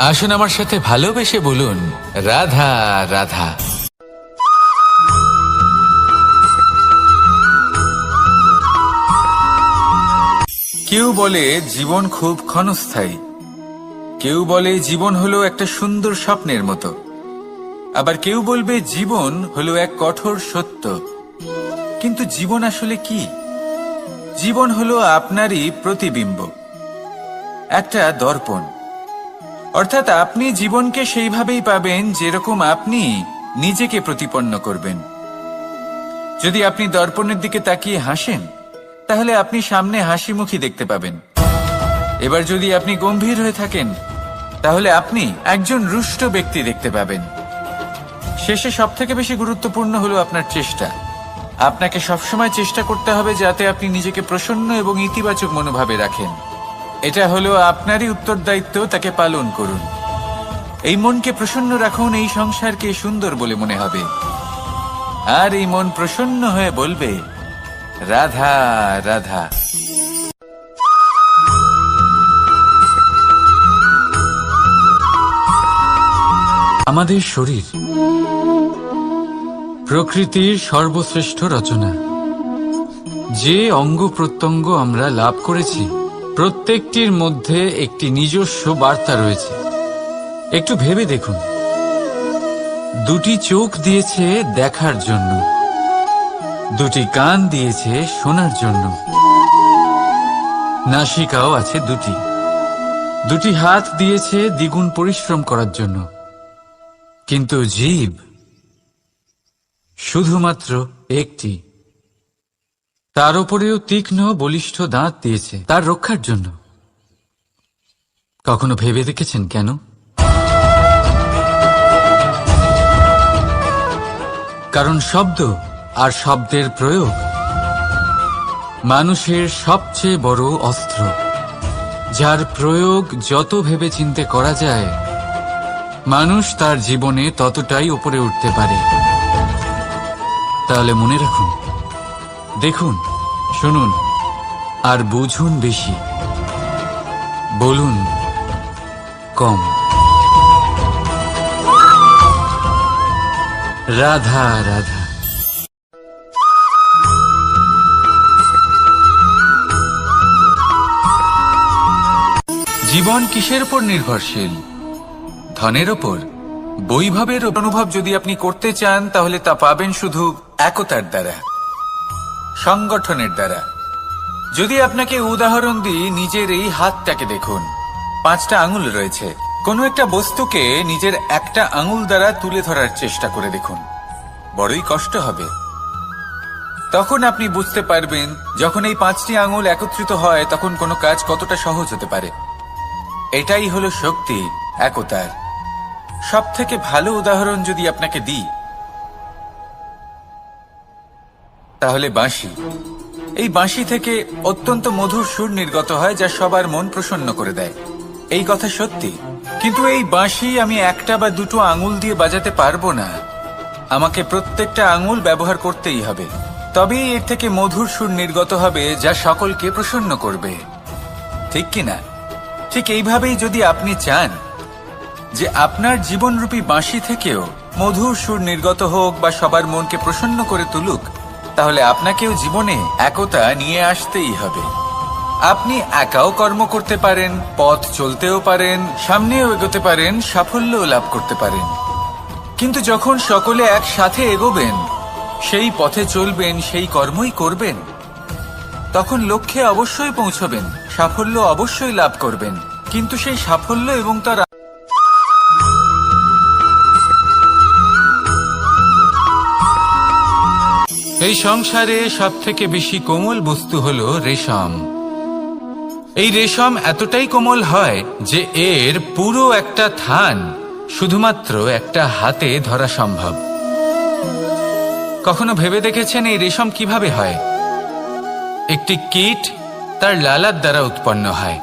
আসুন আমার সাথে ভালোবেসে বলুন, রাধা রাধা। কেউ বলে জীবন খুব ক্ষণস্থায়ী, কেউ বলে জীবন হলো একটা সুন্দর স্বপ্নের মতো, আবার কেউ বলবে জীবন হলো এক কঠোর সত্য। কিন্তু জীবন আসলে কি? জীবন হলো আপনারই প্রতিবিম্ব, একটা দর্পণ। অর্থাৎ আপনি জীবনকে সেইভাবেই পাবেন যেরকম আপনি নিজেকে প্রতিপন্ন করবেন। যদি আপনি দর্পণের দিকে তাকিয়ে হাসেন, তাহলে আপনি সামনে হাসি মুখী দেখতে পাবেন। এবার যদি আপনি গম্ভীর হয়ে থাকেন, তাহলে আপনি একজন রুষ্ট ব্যক্তি দেখতে পাবেন। শেষে সবথেকে বেশি গুরুত্বপূর্ণ হলো আপনার চেষ্টা। আপনাকে সবসময় চেষ্টা করতে হবে যাতে আপনি নিজেকে প্রসন্ন এবং ইতিবাচক মনোভাবে রাখেন। এটা হলো আপনারই উত্তরদায়িত্ব, তাকে পালন করুন। এই মনকে প্রসন্ন রাখুন, এই সংসারকে সুন্দর বলে মনে হবে। আর এই মন প্রসন্ন হয়ে বলবে, রাধা রাধা। আমাদের শরীর প্রকৃতির সর্বশ্রেষ্ঠ রচনা। যে অঙ্গ প্রত্যঙ্গ আমরা লাভ করেছি, প্রত্যেকটির মধ্যে একটি নিজস্ব বার্তা রয়েছে। একটু ভেবে দেখুন, দুটি চোখ দিয়েছে দেখার জন্য, দুটি কান দিয়েছে শোনার জন্য, নাসিকাও আছে দুটি, দুটি হাত দিয়েছে দ্বিগুণ পরিশ্রম করার জন্য। কিন্তু জীব শুধুমাত্র একটি, তার উপরেও তীক্ষ্ণ বলিষ্ঠ দাঁত দিয়েছে তার রক্ষার জন্য। কখনো ভেবে দেখেছেন কেন? কারণ শব্দ আর শব্দের প্রয়োগ মানুষের সবচেয়ে বড় অস্ত্র, যার প্রয়োগ যত ভেবে চিন্তে করা যায়, মানুষ তার জীবনে ততটাই উপরে উঠতে পারে। তাহলে মনে রাখুন, দেখুন, শুনুন আর বুঝুন বেশি, বলুন কম। রাধা রাধা। জীবন কিসের উপর নির্ভরশীল? ধনের ওপর, বৈভবের অনুভব যদি আপনি করতে চান, তাহলে তা পাবেন শুধু একতার দ্বারা, সংগঠনের দ্বারা। যদি আপনাকে উদাহরণ দিই, নিজের এই হাতটাকে দেখুন, 5টা আঙুল রয়েছে। কোনো একটা বস্তুকে নিজের একটা আঙুল দ্বারা তুলে ধরার চেষ্টা করে দেখুন, বড়ই কষ্ট হবে। তখন আপনি বুঝতে পারবেন, যখন এই 5টি আঙুল একত্রিত হয়, তখন কোনো কাজ কতটা সহজ হতে পারে। এটাই হলো শক্তি একতার। সব থেকে ভালো উদাহরণ যদি আপনাকে দিই, তাহলে বাঁশি। এই বাঁশি থেকে অত্যন্ত মধুর সুর নির্গত হয়, যা সবার মন প্রসন্ন করে দেয়। এই কথা সত্যি। কিন্তু এই বাঁশি আমি একটা বা দুটো আঙুল দিয়ে বাজাতে পারবো না। আমাকে প্রত্যেকটা আঙুল ব্যবহার করতেই হবে, তবেই এর থেকে মধুর সুর নির্গত হবে, যা সকলকে প্রসন্ন করবে। ঠিক কিনা? ঠিক এইভাবেই যদি আপনি চান যে আপনার জীবনরূপী বাঁশি থেকেও মধুর সুর নির্গত হোক বা সবার মনকে প্রসন্ন করে তুলুক, তাহলে আপনাকেও জীবনে একতা নিয়ে আসতেই হবে। আপনি একাও কর্ম করতে পারেন, পথ চলতেও পারেন, সামনেও এগোতে পারেন, সাফল্যও লাভ করতে পারেন। কিন্তু যখন সকলে একসাথে এগোবেন, সেই পথে চলবেন, সেই কর্মই করবেন, তখন লক্ষ্যে অবশ্যই পৌঁছবেন, সাফল্য অবশ্যই লাভ করবেন। কিন্তু সেই সাফল্য এবং তার এই সংসারে সব থেকে বেশি কোমল বস্তু হলো রেশম। এই রেশম এতটাই কোমল হয় যে এর পুরো একটা থান শুধুমাত্র একটা হাতে ধরা সম্ভব। কখনো ভেবে দেখেছেন এই রেশম কিভাবে হয়? একটি কীট তার লালার দ্বারা উৎপন্ন হয়।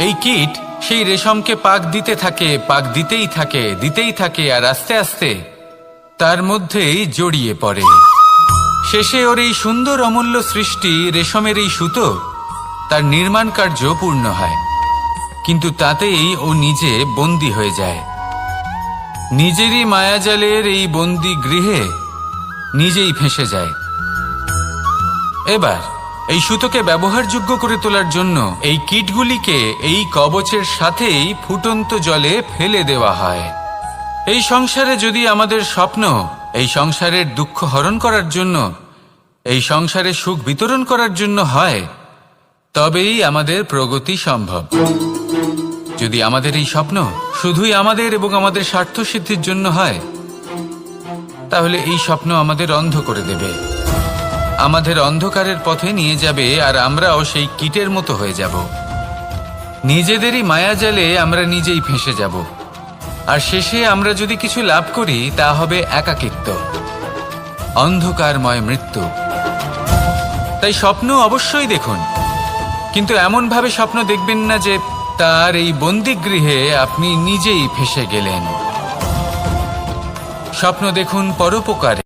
এই কীট সেই রেশমকে পাক দিতে থাকে, পাক দিতেই থাকে আর আস্তে আস্তে তার মধ্যেই জড়িয়ে পড়ে। শেষে ওর এই সুন্দর অমূল্য সৃষ্টি রেশমের এই সুতো তার নির্মাণ কার্য পূর্ণ হয়, কিন্তু তাতেই ও নিজে বন্দী হয়ে যায়। নিজেরই মায়াজালের এই বন্দী গৃহে নিজেই ফেঁসে যায়। এবার এই সুতোকে ব্যবহারযোগ্য করে তোলার জন্য এই কীটগুলিকে এই কবচের সাথেই ফুটন্ত জলে ফেলে দেওয়া হয়। এই সংসারে যদি আমাদের স্বপ্ন এই সংসারের দুঃখ হরণ করার জন্য, এই সংসারে সুখ বিতরণ করার জন্য হয়, তবেই আমাদের প্রগতি সম্ভব। যদি আমাদের এই স্বপ্ন শুধুই আমাদের এবং আমাদের স্বার্থ সিদ্ধির জন্য হয়, তাহলে এই স্বপ্ন আমাদের অন্ধ করে দেবে, আমাদের অন্ধকারের পথে নিয়ে যাবে, আর আমরাও সেই কীটের মতো হয়ে যাব। নিজেদেরই মায়াজালে আমরা নিজেই ফেঁসে যাব, আর শেষে আমরা যদি কিছু লাভ করি তা হবে একাকিত্ব, অন্ধকারময় মৃত্যু। তাই স্বপ্ন অবশ্যই দেখুন, কিন্তু এমনভাবে স্বপ্ন দেখবেন না যে তার এই বন্দিগৃহে আপনি নিজেই ফেঁসে গেলেন। স্বপ্ন দেখুন পরোপকারে।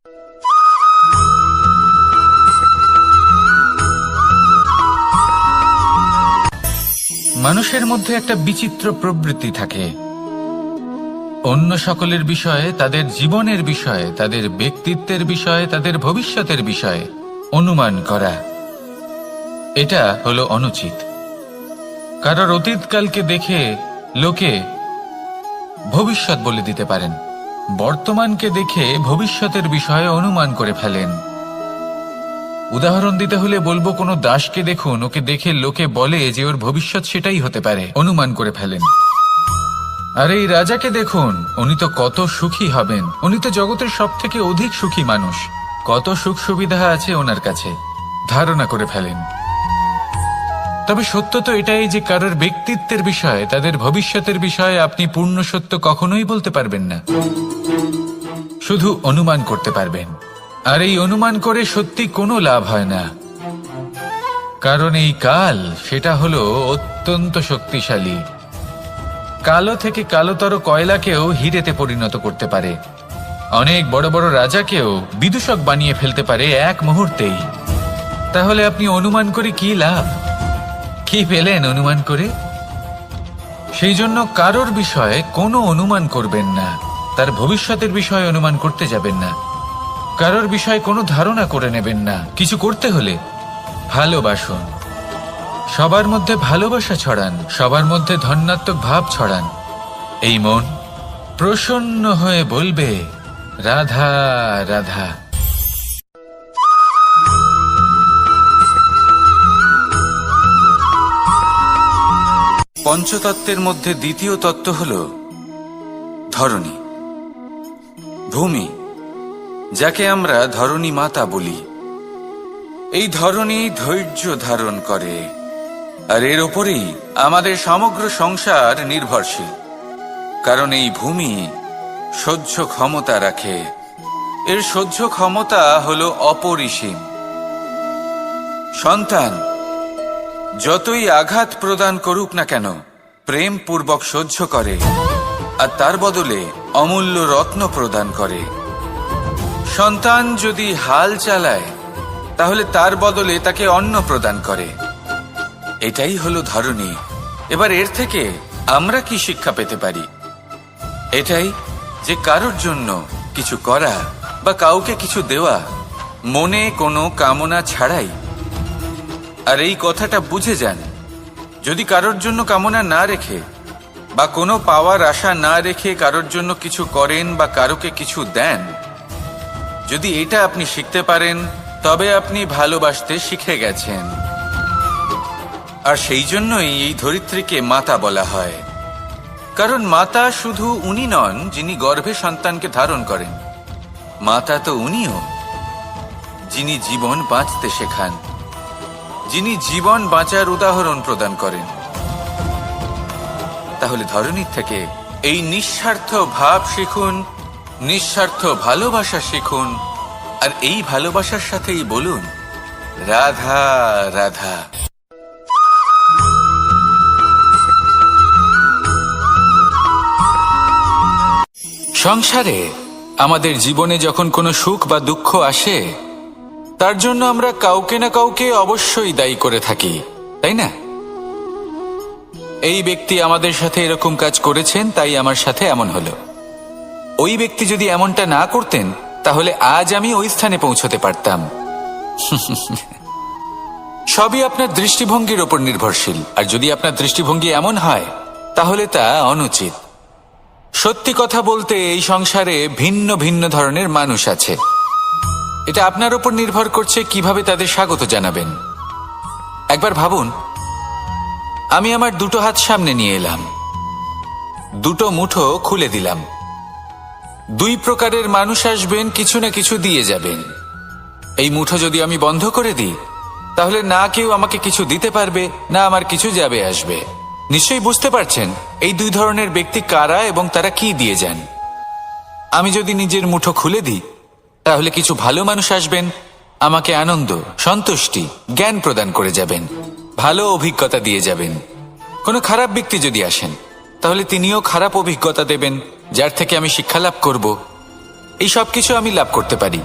মানুষের মধ্যে একটা বিচিত্র প্রবৃত্তি থাকে, অন্য সকলের বিষয়ে, তাদের জীবনের বিষয়ে, তাদের ব্যক্তিত্বের বিষয়ে, তাদের ভবিষ্যতের বিষয়ে অনুমান করা। এটা হলো অনুচিত। কারোর অতীতকালকে দেখে লোকে ভবিষ্যৎ বলে দিতে পারেন, বর্তমানকে দেখে ভবিষ্যতের বিষয়ে অনুমান করে ফেলেন। উদাহরণ দিতে হলে বলবো, কোনো দাসকে দেখুন, ওকে দেখে লোকে বলে যে ওর ভবিষ্যৎ সেটাই হতে পারে, অনুমান করে ফেলেন। আর এই রাজাকে দেখুন, উনি তো কত সুখী হবেন, উনি তো জগতের সব থেকে অধিক সুখী মানুষ, কত সুখ সুবিধা আছে ওনার কাছে, ধারণা করে ফেলেন। তবে সত্য তো এটাই যে কারোর ব্যক্তিত্বের বিষয়ে, তাদের ভবিষ্যতের বিষয়ে আপনি পূর্ণ সত্য কখনোই বলতে পারবেন না, শুধু অনুমান করতে পারবেন। আর এই অনুমান করে সত্যি কোনো লাভ হয় না, কারণ এই কাল সেটা হলো অত্যন্ত শক্তিশালী। কালো থেকে কালোতর কয়লাকেও হিরেতে পরিণত করতে পারে, অনেক বড় বড় রাজাকেও বিদূষক বানিয়ে ফেলতে পারে এক মুহূর্তেই। তাহলে আপনি অনুমান করে কি লাভ? কি পেলেন অনুমান করে? সেই জন্য কারোর বিষয়ে কোনো অনুমান করবেন না, তার ভবিষ্যতের বিষয়ে অনুমান করতে যাবেন না, কারোর বিষয়ে কোনো ধারণা করে নেবেন না। কিছু করতে হলে ভালোবাসুন, সবার মধ্যে ভালোবাসা ছড়ান, সবার মধ্যে ধন্যাত্মক ভাব ছড়ান। এই মন প্রসন্ন হয়ে বলবে, রাধা রাধা। পঞ্চতত্ত্বের মধ্যে দ্বিতীয় তত্ত্ব হল ধরণী, ভূমি, যাকে আমরা ধরণী মাতা বলি। এই ধরণী ধৈর্য ধারণ করে, আর এর ওপরেই আমাদের সমগ্র সংসার নির্ভরশীল। কারণ এই ভূমি সহ্য ক্ষমতা রাখে, এর সহ্য ক্ষমতা হলো অপরিসীম। সন্তান যতই আঘাত প্রদান করুক না কেন, প্রেম পূর্বক সহ্য করে, আর তার বদলে অমূল্য রত্ন প্রদান করে। সন্তান যদি হাল চালায়, তাহলে তার বদলে তাকে অন্ন প্রদান করে। এটাই হলো ধরণী। এবার এর থেকে আমরা কি শিক্ষা পেতে পারি? এটাই যে কারোর জন্য কিছু করা বা কাউকে কিছু দেওয়া মনে কোনো কামনা ছাড়াই। আর এই কথাটা বুঝে যান, যদি কারোর জন্য কামনা না রেখে বা কোনো পাওয়ার আশা না রেখে কারোর জন্য কিছু করেন বা কারোকে কিছু দেন, যদি এটা আপনি শিখতে পারেন, তবে আপনি ভালোবাসতে শিখে গেছেন। আর সেই জন্যই এই ধরিত্রীকে মাতা বলা হয়। কারণ মাতা শুধু উনি নন যিনি গর্ভে সন্তানকে ধারণ করেন, মাতা তো উনিও। যিনি জীবন বাঁচতে শেখান, যিনি জীবন বাঁচার উদাহরণ প্রদান করেন। তাহলে ধরনীর থেকে এই নিঃস্বার্থ ভাব শিখুন, নিঃস্বার্থ ভালোবাসা শিখুন, আর এই ভালোবাসার সাথেই বলুন রাধা রাধা। সংসারে আমাদের জীবনে যখন কোনো সুখ বা দুঃখ আসে, তার জন্য আমরা কাউকে না কাউকে অবশ্যই দায়ী করে থাকি, তাই না? এই ব্যক্তি আমাদের সাথে এরকম কাজ করেছেন, তাই আমার সাথে এমন হলো। ওই ব্যক্তি যদি এমনটা না করতেন, তাহলে আজ আমি ওই স্থানে পৌঁছতে পারতাম। সবই আপনার দৃষ্টিভঙ্গির ওপর নির্ভরশীল, আর যদি আপনার দৃষ্টিভঙ্গি এমন হয়, তাহলে তা অনুচিত। সত্যি কথা বলতে এই সংসারে ভিন্ন ভিন্ন ধরনের মানুষ আছে। এটা আপনার ওপর নির্ভর করছে কিভাবে তাদের স্বাগত জানাবেন। একবার ভাবুন, আমি আমার দুটো হাত সামনে নিয়ে এলাম, দুটো মুঠো খুলে দিলাম। দুই প্রকারের মানুষ আসবেন, কিছু না কিছু দিয়ে যাবেন। এই মুঠো যদি আমি বন্ধ করে দিই, তাহলে না কেউ আমাকে কিছু দিতে পারবে, না আমার কিছু যাবে আসবে। নিশ্চয়ই বুঝতে পারছেন এই দুই ধরনের ব্যক্তি কারা এবং তারা কি দিয়ে যান। আমি যদি নিজের মুঠো খুলে দিই, তাহলে কিছু ভালো মানুষ আসবেন, আমাকে আনন্দ, সন্তুষ্টি, জ্ঞান প্রদান করে যাবেন, ভালো অভিজ্ঞতা দিয়ে যাবেন। কোনো খারাপ ব্যক্তি যদি আসেন, তাহলে তিনিও খারাপ অভিজ্ঞতা দেবেন, যার থেকে আমি শিক্ষা লাভ করব। এই সব কিছু আমি লাভ করতে পারি।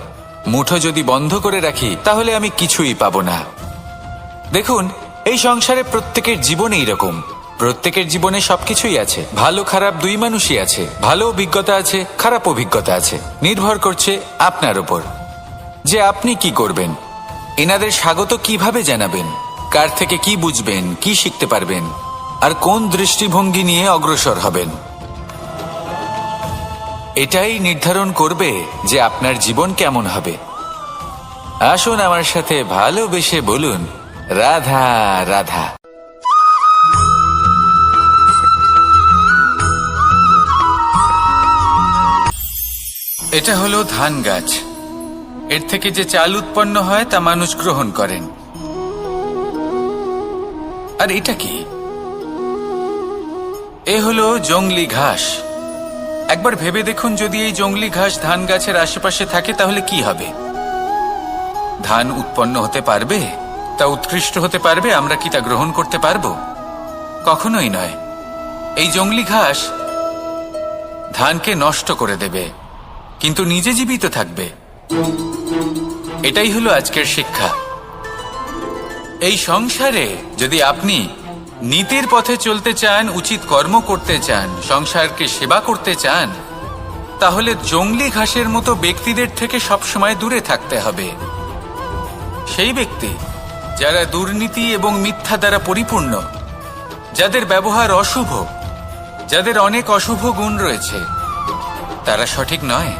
মুঠো যদি বন্ধ করে রাখি, তাহলে আমি কিছুই পাবো না। দেখুন, এই সংসারে প্রত্যেকের জীবনে এইরকম। প্রত্যেকের জীবনে সবকিছুই আছে, ভালো খারাপ দুই মানুষই আছে। ভালো অভিজ্ঞতা আছে, খারাপ অভিজ্ঞতা আছে। নির্ভর করছে আপনার উপর যে আপনি কি করবেন, এনাদের স্বাগত কিভাবে জানাবেন, কার থেকে কি বুঝবেন, কি শিখতে পারবেন, আর কোন দৃষ্টিভঙ্গি নিয়ে অগ্রসর হবেন। এটাই নির্ধারণ করবে যে আপনার জীবন কেমন হবে। আসুন আমার সাথে ভালোবেসে বলুন রাধা রাধা। এটা হলো ধান গাছ। এর থেকে যে চাল উৎপন্ন হয় তা মানুষ গ্রহণ করেন। আর এটা কি? এ হলো জংলি ঘাস। একবার ভেবে দেখুন, যদি এই জংলি ঘাস ধান গাছের আশেপাশে থাকে, তাহলে কি হবে? ধান উৎপন্ন হতে পারবে? তা উৎকৃষ্ট হতে পারবে? আমরা কি তা গ্রহণ করতে পারবো? কখনোই নয়। এই জংলি ঘাস ধানকে নষ্ট করে দেবে, কিন্তু নিজে জীবিত থাকবে। এটাই হলো আজকের শিক্ষা। এই সংসারে যদি আপনি নীতির পথে চলতে চান, উচিত কর্ম করতে চান, সংসারকে সেবা করতে চান, তাহলে জংলি ঘাসের মতো ব্যক্তিদের থেকে সবসময় দূরে থাকতে হবে। সেই ব্যক্তি যারা দুর্নীতি এবং মিথ্যা দ্বারা পরিপূর্ণ, যাদের ব্যবহার অশুভ, যাদের অনেক অশুভ গুণ রয়েছে, তারা সঠিক নয়।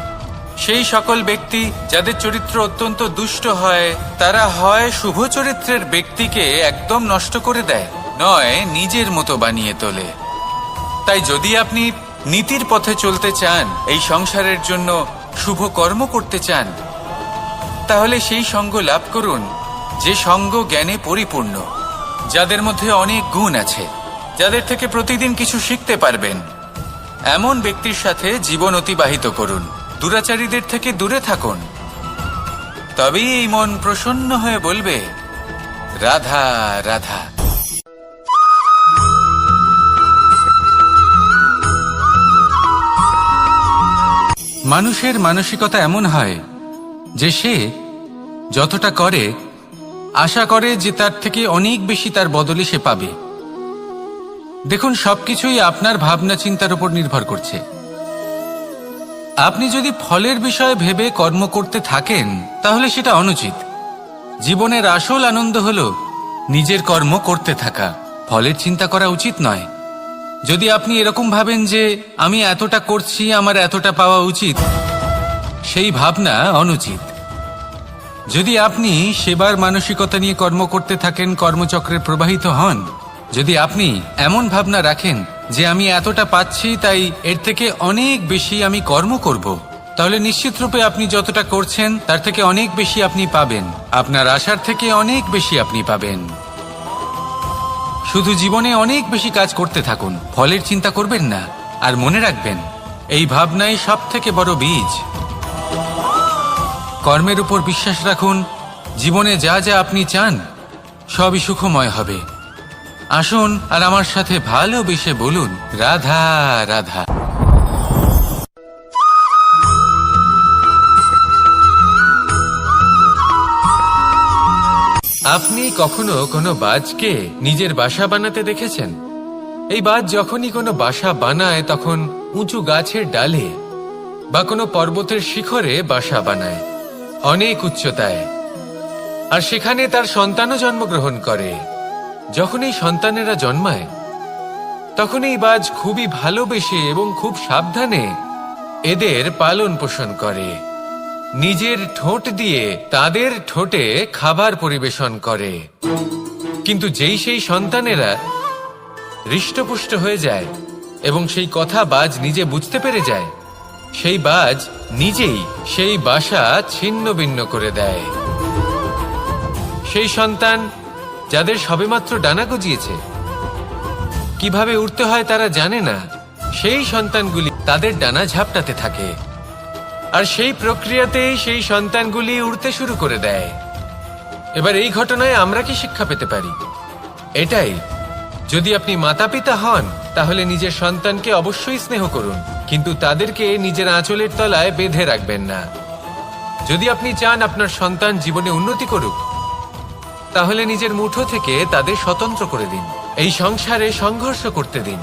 সেই সকল ব্যক্তি যাদের চরিত্র অত্যন্ত দুষ্ট হয়, তারা হয় শুভ চরিত্রের ব্যক্তিকে একদম নষ্ট করে দেয়, নয় নিজের মতো বানিয়ে তোলে। তাই যদি আপনি নীতির পথে চলতে চান, এই সংসারের জন্য শুভ কর্ম করতে চান, তাহলে সেই সঙ্গ লাভ করুন যে সঙ্গ জ্ঞানে পরিপূর্ণ, যাদের মধ্যে অনেক গুণ আছে, যাদের থেকে প্রতিদিন কিছু শিখতে পারবেন। এমন ব্যক্তির সাথে জীবন অতিবাহিত করুন। দুরাচারীদের থেকে দূরে থাকুন। তবেই এই মন প্রসন্ন হয়ে বলবে রাধা রাধা। মানুষের মানসিকতা এমন হয় যে সে যতটা করে আশা করে যে তার থেকে অনেক বেশি তার বদলে সে পাবে। দেখুন, সবকিছুই আপনার ভাবনা চিন্তার উপর নির্ভর করছে। আপনি যদি ফলের বিষয়ে ভেবে কর্ম করতে থাকেন, তাহলে সেটা অনুচিত। জীবনের আসল আনন্দ হলো নিজের কর্ম করতে থাকা, ফলের চিন্তা করা উচিত নয়। যদি আপনি এরকম ভাবেন যে আমি এতটা করছি, আমার এতটা পাওয়া উচিত, সেই ভাবনা অনুচিত। যদি আপনি সেবার মানসিকতা নিয়ে কর্ম করতে থাকেন, কর্মচক্রে প্রবাহিত হন, যদি আপনি এমন ভাবনা রাখেন যে আমি এতটা পাচ্ছি, তাই এর থেকে অনেক বেশি আমি কর্ম করব, তাহলে নিশ্চিত রূপে আপনি যতটা করছেন তার থেকে অনেক বেশি আপনি পাবেন। আপনার আশার থেকে অনেক বেশি আপনি পাবেন। শুধু জীবনে অনেক বেশি কাজ করতে থাকুন, ফলের চিন্তা করবেন না। আর মনে রাখবেন, এই ভাবনাই সব থেকে বড় বীজ। কর্মের উপর বিশ্বাস রাখুন। জীবনে যা যা আপনি চান সবই সুখময় হবে। আসুন আর আমার সাথে ভালোবেসে বলুন, রাধা রাধা। আপনি কখনো কোনো বাজকে নিজের বাসা বানাতে দেখেছেন? এই বাজ যখনই কোনো বাসা বানায় তখন উঁচু গাছের ডালে বা কোনো পর্বতের শিখরে বাসা বানায়, অনেক উচ্চতায়। আর সেখানে তার সন্তানও জন্মগ্রহণ করে। যখন এই সন্তানেরা জন্মায় তখন এই বাজ খুবই ভালোবেসে এবং খুব সাবধানে এদের পালন পোষণ করে। নিজের ঠোঁট দিয়ে তাদের ঠোঁটে খাবার পরিবেশন করে। কিন্তু যেই সেই সন্তানেরা হৃষ্টপুষ্ট হয়ে যায় এবং সেই কথা বাজ নিজে বুঝতে পেরে যায়, সেই বাজ নিজেই সেই বাসা ছিন্ন ভিন্ন করে দেয়। সেই সন্তান যাদের সবেমাত্র ডানা গজিয়েছে, কিভাবে উড়তে হয় তারা জানে না, সেই সন্তানগুলি তাদের ডানা ঝাপটাতে থাকে। আর সেই প্রক্রিয়াতেই সেই সন্তানগুলি উড়তে শুরু করে দেয়। এবার এই ঘটনায় আমরা কি শিক্ষা পেতে পারি? এটাই, যদি আপনি মাতা পিতা হন তাহলে নিজের সন্তানকে অবশ্যই স্নেহ করুন, কিন্তু তাদেরকে নিজের আঁচলের তলায় বেঁধে রাখবেন না। যদি আপনি চান আপনার সন্তান জীবনে উন্নতি করুক, তাহলে নিজের মুঠো থেকে তাদের স্বতন্ত্র করে দিন। এই সংসারে সংঘর্ষ করতে দিন।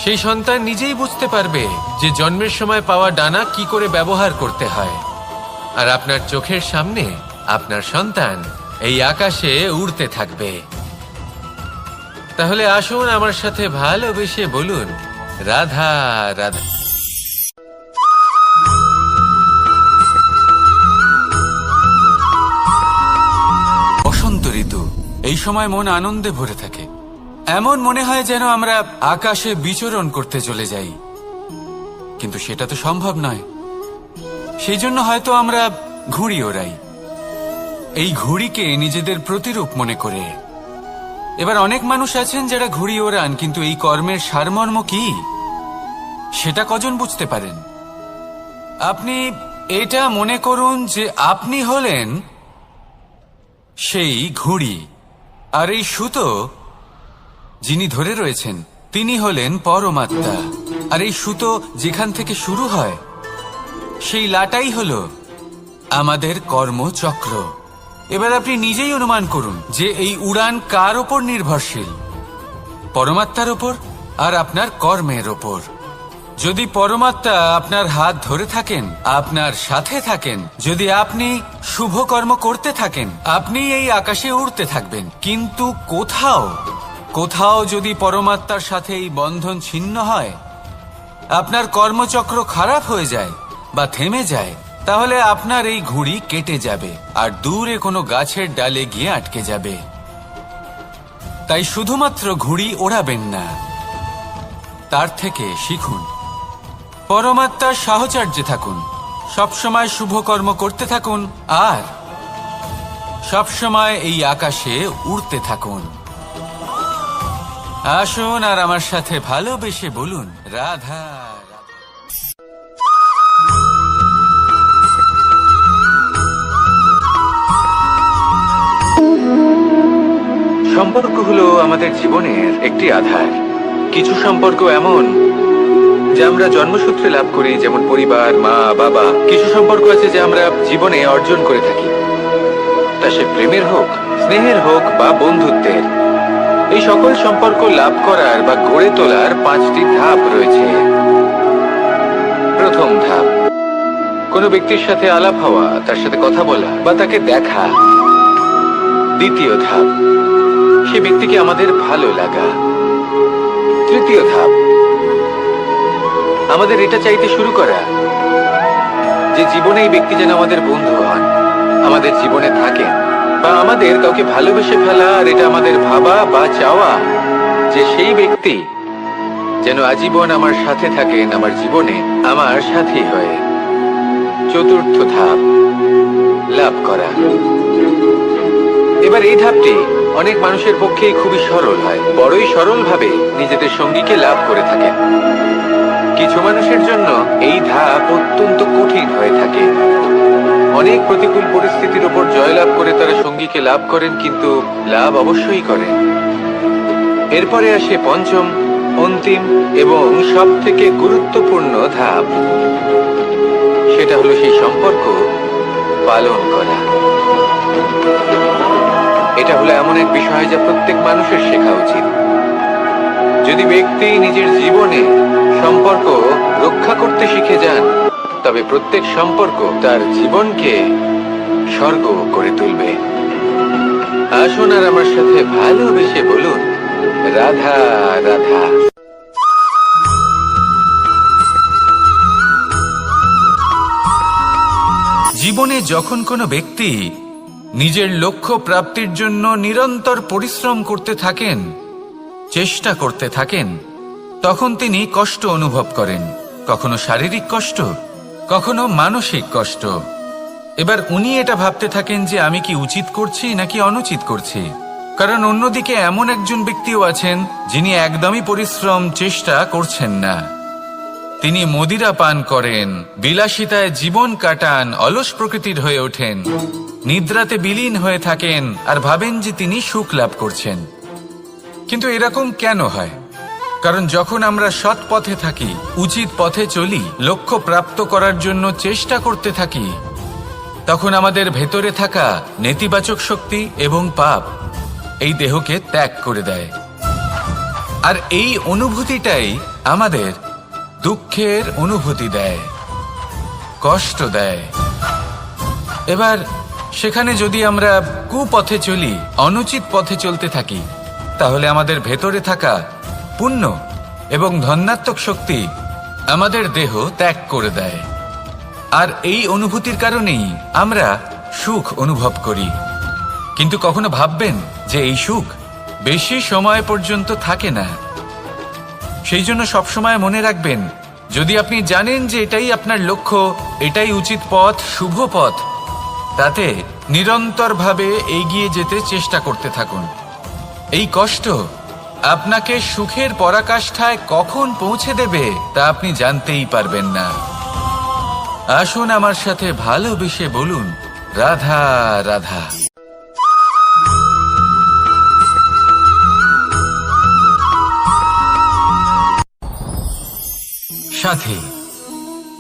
সেই সন্তান নিজেই বুঝতে পারবে যে জন্মের সময় পাওয়া ডানা কি করে ব্যবহার করতে হয়। আর আপনার চোখের সামনে আপনার সন্তান এই আকাশে উড়তে থাকবে। তাহলে আসুন আমার সাথে ভালোবেসে বলুন, রাধা রাধা। বসন্ত ঋতু, এই সময় মন আনন্দে ভরে থাকে। এমন মনে হয় যেন আমরা আকাশে বিচরণ করতে চলে যাই, কিন্তু সেটা তো সম্ভব নয়। সেই জন্য হয়তো আমরা ঘুড়ি ওড়াই, এই ঘুড়িকে নিজেদের প্রতিরূপ মনে করে। এবার অনেক মানুষ আছেন যারা ঘুড়ি ওড়ান, কিন্তু এই কর্মের সারমর্ম কি সেটা কজন বুঝতে পারেন? আপনি এটা মনে করুন যে আপনি হলেন সেই ঘুড়ি, আর এই সুতো যিনি ধরে রয়েছেন তিনি হলেন পরমাত্মা। আর এই সুতো যেখান থেকে শুরু হয় সেই লাটাই হলো আমাদের কর্মচক্র। এবার আপনি নিজেই অনুমান করুন যে এই উড়ান কার ওপর নির্ভরশীল? পরমাত্মার ওপর আর আপনার কর্মের ওপর। যদি পরমাত্মা আপনার হাত ধরে থাকেন, আপনার সাথে থাকেন, যদি আপনি শুভ কর্ম করতে থাকেন, আপনি এই আকাশে উড়তে থাকবেন। কিন্তু কোথাও যদি পরমাত্মার সাথে এই বন্ধন ছিন্ন হয়, আপনার কর্মচক্র খারাপ হয়ে যায় বা থেমে যায়, তাহলে আপনার এই ঘুড়ি কেটে যাবে আর দূরে কোনো গাছের ডালে গিয়ে আটকে যাবে। তাই শুধুমাত্র ঘুড়ি ওড়াবেন না, তার থেকে শিখুন। পরমাত্মার সাহচর্যে থাকুন, সবসময় শুভ কর্ম করতে থাকুন আর সবসময় এই আকাশে উড়তে থাকুন। আসুন আর আমার সাথে ভালোবেসে বলুন, রাধা রাধা। সম্পর্ক হলো আমাদের জীবনের একটি আধার। কিছু সম্পর্ক এমন যা আমরা জন্মসূত্রে লাভ করি, যেমন পরিবার, মা, বাবা। কিছু সম্পর্ক আছে যা আমরা জীবনে অর্জন করে থাকি, তা সে প্রেমের হোক, স্নেহের হোক বা বন্ধুত্বের। এই সকল সম্পর্ক লাভ করার বা গড়ে তোলার 5টি ধাপ রয়েছে। প্রথম ধাপ, কোনো ব্যক্তির সাথে আলাপ হওয়া, তার সাথে কথা বলা বা তাকে দেখা। দ্বিতীয় ধাপ, সে ব্যক্তিকে আমাদের ভালো লাগা। তৃতীয় ধাপ, আমাদের এটা চাইতে শুরু করা যে জীবনে এই ব্যক্তি যেন আমাদের বন্ধু হন, আমাদের জীবনে থাকেন, বা আমাদের কাউকে ভালোবেসে ফেলা। আর এটা আমাদের ভাবা বা চাওয়া যে সেই ব্যক্তি যেন আজীবন আমার সাথে থাকেন আমার জীবনে আমার সাথী হয়ে। চতুর্থ ধাপ, লাভ করা। এবার এই ধাপটি অনেক মানুষের পক্ষেই খুবই সরল হয়, বড়ই সরলভাবে নিজেদের সঙ্গীকে লাভ করে থাকে। কিছু মানুষের জন্য এই ধাপ অত্যন্ত কঠিন হয়ে থাকে। অনেক প্রতিকূল পরিস্থিতির উপর জয়লাভ করে তারা সঙ্গীকে লাভ করেন, কিন্তু লাভ অবশ্যই করেন। এরপরে আসে পঞ্চম, অন্তিম এবং সব থেকে গুরুত্বপূর্ণ ধাপ। সেটা হলো সেই সম্পর্ক পালন করা। এটা হলো এমন এক বিষয় যা প্রত্যেক মানুষের শেখা উচিত। যদি ব্যক্তি নিজের জীবনে সম্পর্ক রক্ষা করতে শিখে যান, তবে প্রত্যেক সম্পর্ক তার জীবনকে স্বর্গ করে তুলবে। আসুন আর আমার সাথে ভালোবেসে বলুন, রাধা রাধা। জীবনে যখন কোনো ব্যক্তি নিজের লক্ষ্য প্রাপ্তির জন্য নিরন্তর পরিশ্রম করতে থাকেন, চেষ্টা করতে থাকেন, তখন তিনি কষ্ট অনুভব করেন। কখনো শারীরিক কষ্ট, কখনো মানসিক কষ্ট। এবার উনি এটা ভাবতে থাকেন যে আমি কি উচিত করছি নাকি অনুচিত করছি। কারণ অন্যদিকে এমন একজন ব্যক্তিও আছেন যিনি একদমই পরিশ্রম চেষ্টা করছেন না। তিনি মদিরা পান করেন, বিলাসিতায় জীবন কাটান, অলস প্রকৃতির হয়ে ওঠেন, নিদ্রাতে বিলীন হয়ে থাকেন আর ভাবেন যে তিনি সুখ লাভ করছেন। কিন্তু এরকম কেন হয়? কারণ যখন আমরা সৎ পথে থাকি, উচিত পথে চলি, লক্ষ্য প্রাপ্ত করার জন্য চেষ্টা করতে থাকি, তখন আমাদের ভেতরে থাকা নেতিবাচক শক্তি এবং পাপ এই দেহকে ত্যাগ করে দেয়। আর এই অনুভূতিটাই আমাদের দুঃখের অনুভূতি দেয়, কষ্ট দেয়। এবার সেখানে যদি আমরা কুপথে চলি, অনুচিত পথে চলতে থাকি, তাহলে আমাদের ভেতরে থাকা পুণ্য এবং ধনাত্মক শক্তি আমাদের দেহ ত্যাগ করে দেয়। আর এই অনুভূতির কারণেই আমরা সুখ অনুভব করি। কিন্তু কখনো ভাববেন যে এই সুখ বেশি সময় পর্যন্ত থাকে না। সেই জন্য সবসময় মনে রাখবেন, যদি আপনি জানেন যে এটাই আপনার লক্ষ্য, এটাই উচিত পথ, শুভ পথ, তাতে নিরন্তরভাবে এগিয়ে যেতে চেষ্টা করতে থাকুন। এই কষ্ট আপনাকে সুখের পরাকাষ্ঠায় কখন পৌঁছে দেবে তা আপনি জানতেই পারবেন না। আসুন আমার সাথে ভালোবেসে বলুন, রাধা রাধা। সাথী।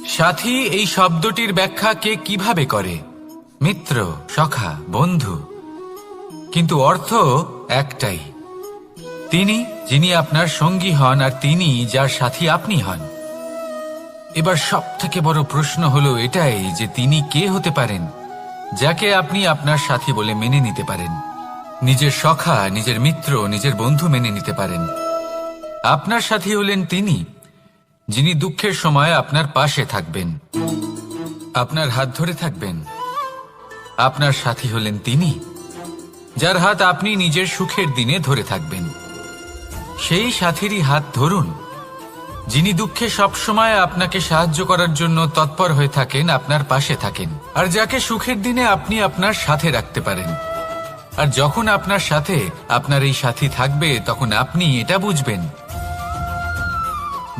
সাথী এই শব্দটির ব্যাখ্যা কে কিভাবে করে? মিত্র, সখা, বন্ধু। কিন্তু অর্থ একটাই, তিনি যিনি আপনার সঙ্গী হন আর তিনি যার সাথী আপনি হন। এবার সব থেকে বড় প্রশ্ন হলো এটাই যে তিনি কে হতে পারেন যাকে আপনি আপনার সাথী বলে মেনে নিতে পারেন, নিজের সখা, নিজের মিত্র, নিজের বন্ধু মেনে নিতে পারেন। আপনার সাথী হলেন তিনি যিনি দুঃখের সময় আপনার পাশে থাকবেন, আপনার হাত ধরে থাকবেন। আপনার সাথী হলেন তিনি যার হাত আপনি নিজের সুখের দিনে ধরে থাকবেন। সেই সাথীরই হাত ধরুন যিনি দুঃখে সবসময় আপনাকে সাহায্য করার জন্য তৎপর হয়ে থাকেন, আপনার পাশে থাকেন, আর যাকে সুখের দিনে আপনি আপনার সাথে রাখতে পারেন। আর যখন আপনার সাথে আপনার এই সাথী থাকবে, তখন আপনি এটা বুঝবেন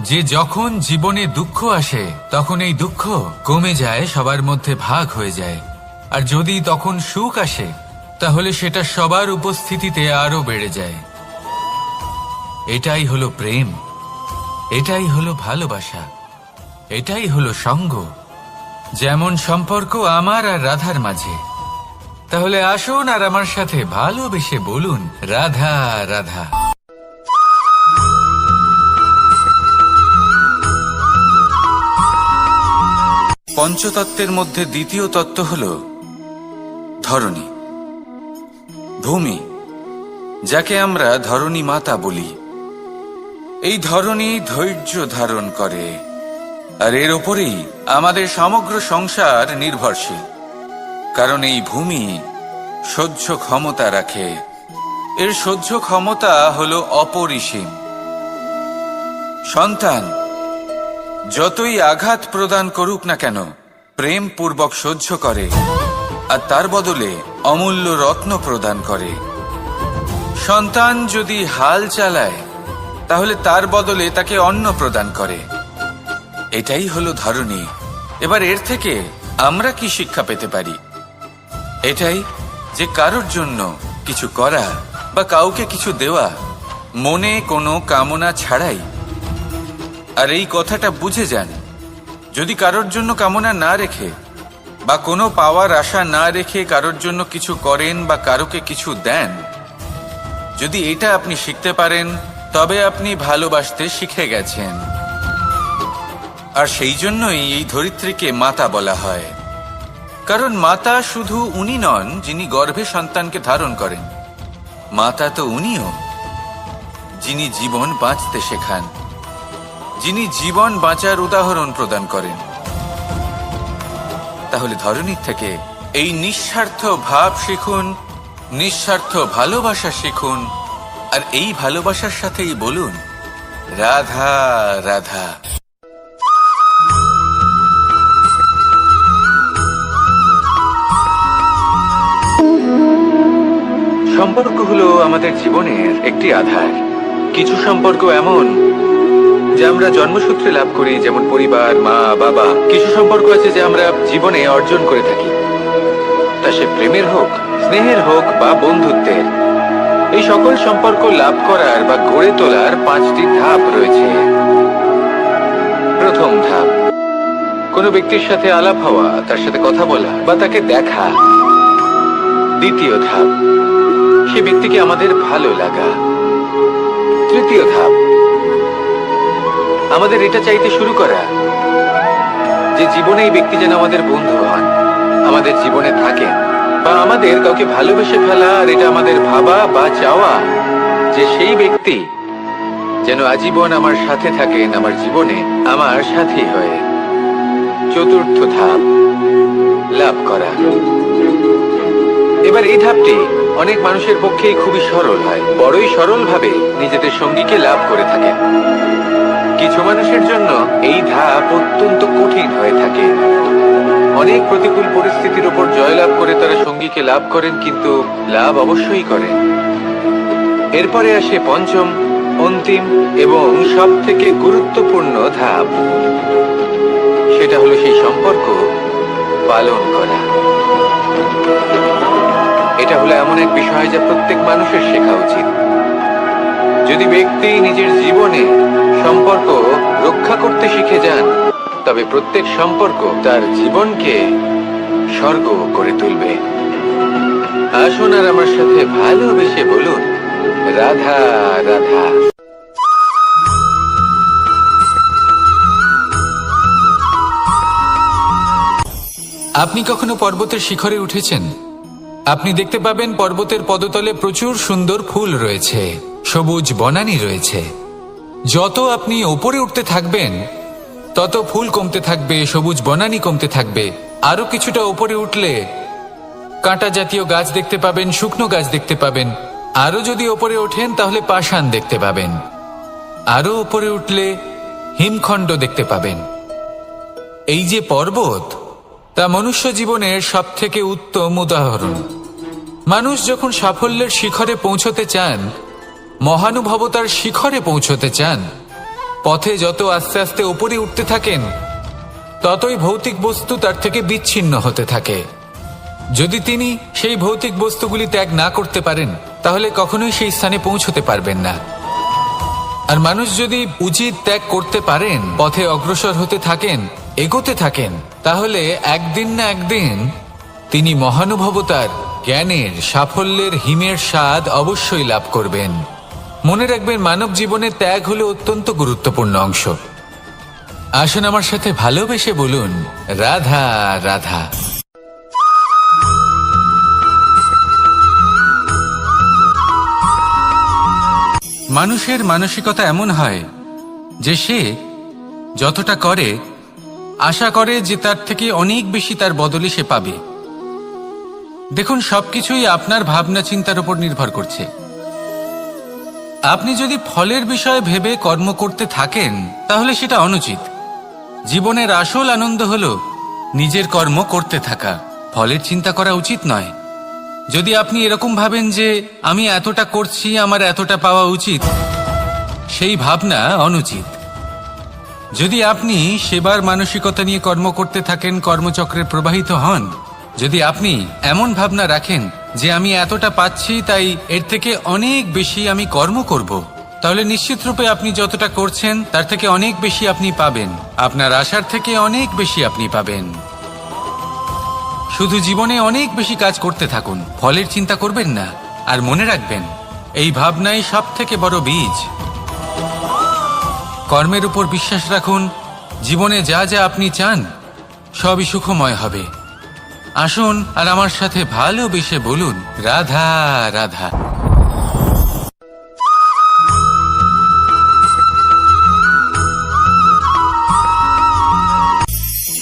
যে যখন জীবনে দুঃখ আসে, তখন এই দুঃখ কমে যায়, সবার মধ্যে ভাগ হয়ে যায়। আর যদি তখন সুখ আসে, তাহলে সেটা সবার উপস্থিতিতে আরো বেড়ে যায়। এটাই হলো প্রেম, এটাই হলো ভালোবাসা, এটাই হলো সঙ্গ। যেমন সম্পর্ক আমার আর রাধার মাঝে। তাহলে আসুন আর আমার সাথে ভালোবেসে বলুন, রাধা রাধা। পঞ্চতত্ত্বের মধ্যে দ্বিতীয় তত্ত্ব হল ধরণী, ভূমি, যাকে আমরা ধরণী মাতা বলি। এই ধরণী ধৈর্য ধারণ করে, আর এর ওপরেই আমাদের সমগ্র সংসার নির্ভরশীল। কারণ এই ভূমি সহ্য ক্ষমতা রাখে, এর সহ্য ক্ষমতা হলো অপরিসীম। সন্তান যতই আঘাত প্রদান করুক না কেন প্রেম পূর্বক সহ্য করে আর তার বদলে অমূল্য রত্ন প্রদান করে। সন্তান যদি হাল চালায় তাহলে তার বদলে তাকে অন্ন প্রদান করে। এটাই হলো ধরনী। এবার এর থেকে আমরা কি শিক্ষা পেতে পারি? এটাই যে কারোর জন্য কিছু করা বা কাউকে কিছু দেওয়া মনে কোনো কামনা ছাড়াই। আর এই কথাটা বুঝে যান, যদি কারোর জন্য কামনা না রেখে বা কোনো পাওয়ার আশা না রেখে কারোর জন্য কিছু করেন বা কারোকে কিছু দেন, যদি এটা আপনি শিখতে পারেন তবে আপনি ভালোবাসতে শিখে গেছেন। আর সেই জন্যই এই ধরিত্রীকে মাতা বলা হয়। কারণ মাতা শুধু উনি নন যিনি গর্ভে সন্তানকে ধারণ করেন, মাতা তো উনিও যিনি জীবন বাঁচতে শেখান, যিনি জীবন বাঁচার উদাহরণ প্রদান করেন। তাহলে ধরনীর থেকে এই নিঃস্বার্থ ভাব শিখুন, নিঃস্বার্থ ভালোবাসা শিখুন, আর এই ভালোবাসার সাথেই বলুন রাধা রাধা। সম্পর্ক হলো আমাদের জীবনের একটি আধার। কিছু সম্পর্ক এমন যা আমরা জন্মসূত্রে লাভ করি, যেমন পরিবার, মা, বাবা। কিছু সম্পর্ক আছে যে আমরা জীবনে অর্জন করে থাকি, তা সে প্রেমের হোক, স্নেহের হোক বা বন্ধুত্বের। এই সকল সম্পর্ক লাভ করার বা গড়ে তোলার 5টি ধাপ রয়েছে। প্রথম ধাপ, কোনো ব্যক্তির সাথে আলাপ হওয়া, তার সাথে কথা বলা বা তাকে দেখা। দ্বিতীয় ধাপ, সে ব্যক্তিকে আমাদের ভালো লাগা। তৃতীয় ধাপ, আমাদের এটা চাইতে শুরু করা যে জীবনে এই ব্যক্তি যেন আমাদের বন্ধু হন, আমাদের জীবনে থাকেন, বা আমাদের কাউকে ভালোবেসে ফেলা। আর এটা আমাদের ভাবা বা চাওয়া যে সেই ব্যক্তি যেন আজীবন আমার সাথে থাকেন, আমার জীবনে আমার সাথী হয়ে। চতুর্থ ধাপ, লাভ করা। এবার এই ধাপটি অনেক মানুষের পক্ষেই খুবই সরল হয়, বড়ই সরলভাবে নিজেদের সঙ্গীকে লাভ করে থাকেন। কিছু মানুষের জন্য এই ধাপ অত্যন্ত কঠিন হয়ে থাকে। অনেক প্রতিকূল পরিস্থিতির উপর জয়লাভ করে তারা সঙ্গীকে লাভ করেন, কিন্তু লাভ অবশ্যই করেন। এরপরে আসে পঞ্চম, অন্তিম এবং সব থেকে গুরুত্বপূর্ণ ধাপ। সেটা হলো সেই সম্পর্ক পালন করা। এটা হলো এমন এক বিষয় যা প্রত্যেক মানুষের শেখা উচিত। যদি ব্যক্তি নিজের জীবনে সম্পর্ক রক্ষা করতে শিখে যান, তবে প্রত্যেক সম্পর্ক তার জীবনকে স্বর্গ করে তুলবে। আসুন আর আমার সাথে ভালোবেসে বলুন রাধা রাধা। আপনি কখনো পর্বতের শিখরে উঠেছেন? আপনি দেখতে পাবেন পর্বতের পদতলে প্রচুর সুন্দর ফুল রয়েছে, সবুজ বনানী রয়েছে। যত আপনি ওপরে উঠতে থাকবেন তত ফুল কমতে থাকবে, সবুজ বনানী কমতে থাকবে। আরো কিছুটা ওপরে উঠলে কাঁটা জাতীয় গাছ দেখতে পাবেন, শুকনো গাছ দেখতে পাবেন। আরো যদি ওপরে ওঠেন তাহলে পাষাণ দেখতে পাবেন। আরো ওপরে উঠলে হিমখণ্ড দেখতে পাবেন। এই যে পর্বত, তা মনুষ্য জীবনের সব থেকে উত্তম উদাহরণ। মানুষ যখন সাফল্যের শিখরে পৌঁছতে চান, মহানুভবতার শিখরে পৌঁছতে চান, পথে যত আস্তে আস্তে উপরে উঠতে থাকেন ততই ভৌতিক বস্তু তার থেকে বিচ্ছিন্ন হতে থাকে। যদি তিনি সেই ভৌতিক বস্তুগুলি ত্যাগ না করতে পারেন তাহলে কখনোই সেই স্থানে পৌঁছতে পারবেন না। আর মানুষ যদি উচিত ত্যাগ করতে পারেন, পথে অগ্রসর হতে থাকেন, এগোতে থাকেন, তাহলে একদিন না একদিন তিনি মহানুভবতার, জ্ঞানের, সাফল্যের হিমের স্বাদ অবশ্যই লাভ করবেন। মনে রাখবেন, মানব জীবনে ত্যাগ হলো অত্যন্ত গুরুত্বপূর্ণ অংশ। আসুন আমার সাথে ভালোবেসে বলুন রাধা রাধা। মানুষের মানসিকতা এমন হয় যে সে যতটা করে আশা করে যে তার থেকে অনেক বেশি তার বদলে সে পাবে। দেখুন, সবকিছুই আপনার ভাবনা চিন্তার উপর নির্ভর করছে। আপনি যদি ফলের বিষয়ে ভেবে কর্ম করতে থাকেন তাহলে সেটা অনুচিত। জীবনের আসল আনন্দ হলো নিজের কর্ম করতে থাকা, ফলের চিন্তা করা উচিত নয়। যদি আপনি এরকম ভাবেন যে আমি এতটা করছি, আমার এতটা পাওয়া উচিত, সেই ভাবনা অনুচিত। যদি আপনি সেবার মানসিকতা নিয়ে কর্ম করতে থাকেন, কর্মচক্রে প্রবাহিত হন, যদি আপনি এমন ভাবনা রাখেন যে আমি এতটা পাচ্ছি তাই এর থেকে অনেক বেশি আমি কর্ম করব, তাহলে নিশ্চিতরূপে আপনি যতটা করছেন তার থেকে অনেক বেশি আপনি পাবেন, আপনার আশার থেকে অনেক বেশি আপনি পাবেন। শুধু জীবনে অনেক বেশি কাজ করতে থাকুন, ফলের চিন্তা করবেন না। আর মনে রাখবেন, এই ভাবনাই সব থেকে বড় বীজ। কর্মের উপর বিশ্বাস রাখুন, জীবনে যা যা আপনি চান সবই সুখময় হবে। আসুন আর আমার সাথে ভালোবেসে বলুন, রাধা রাধা।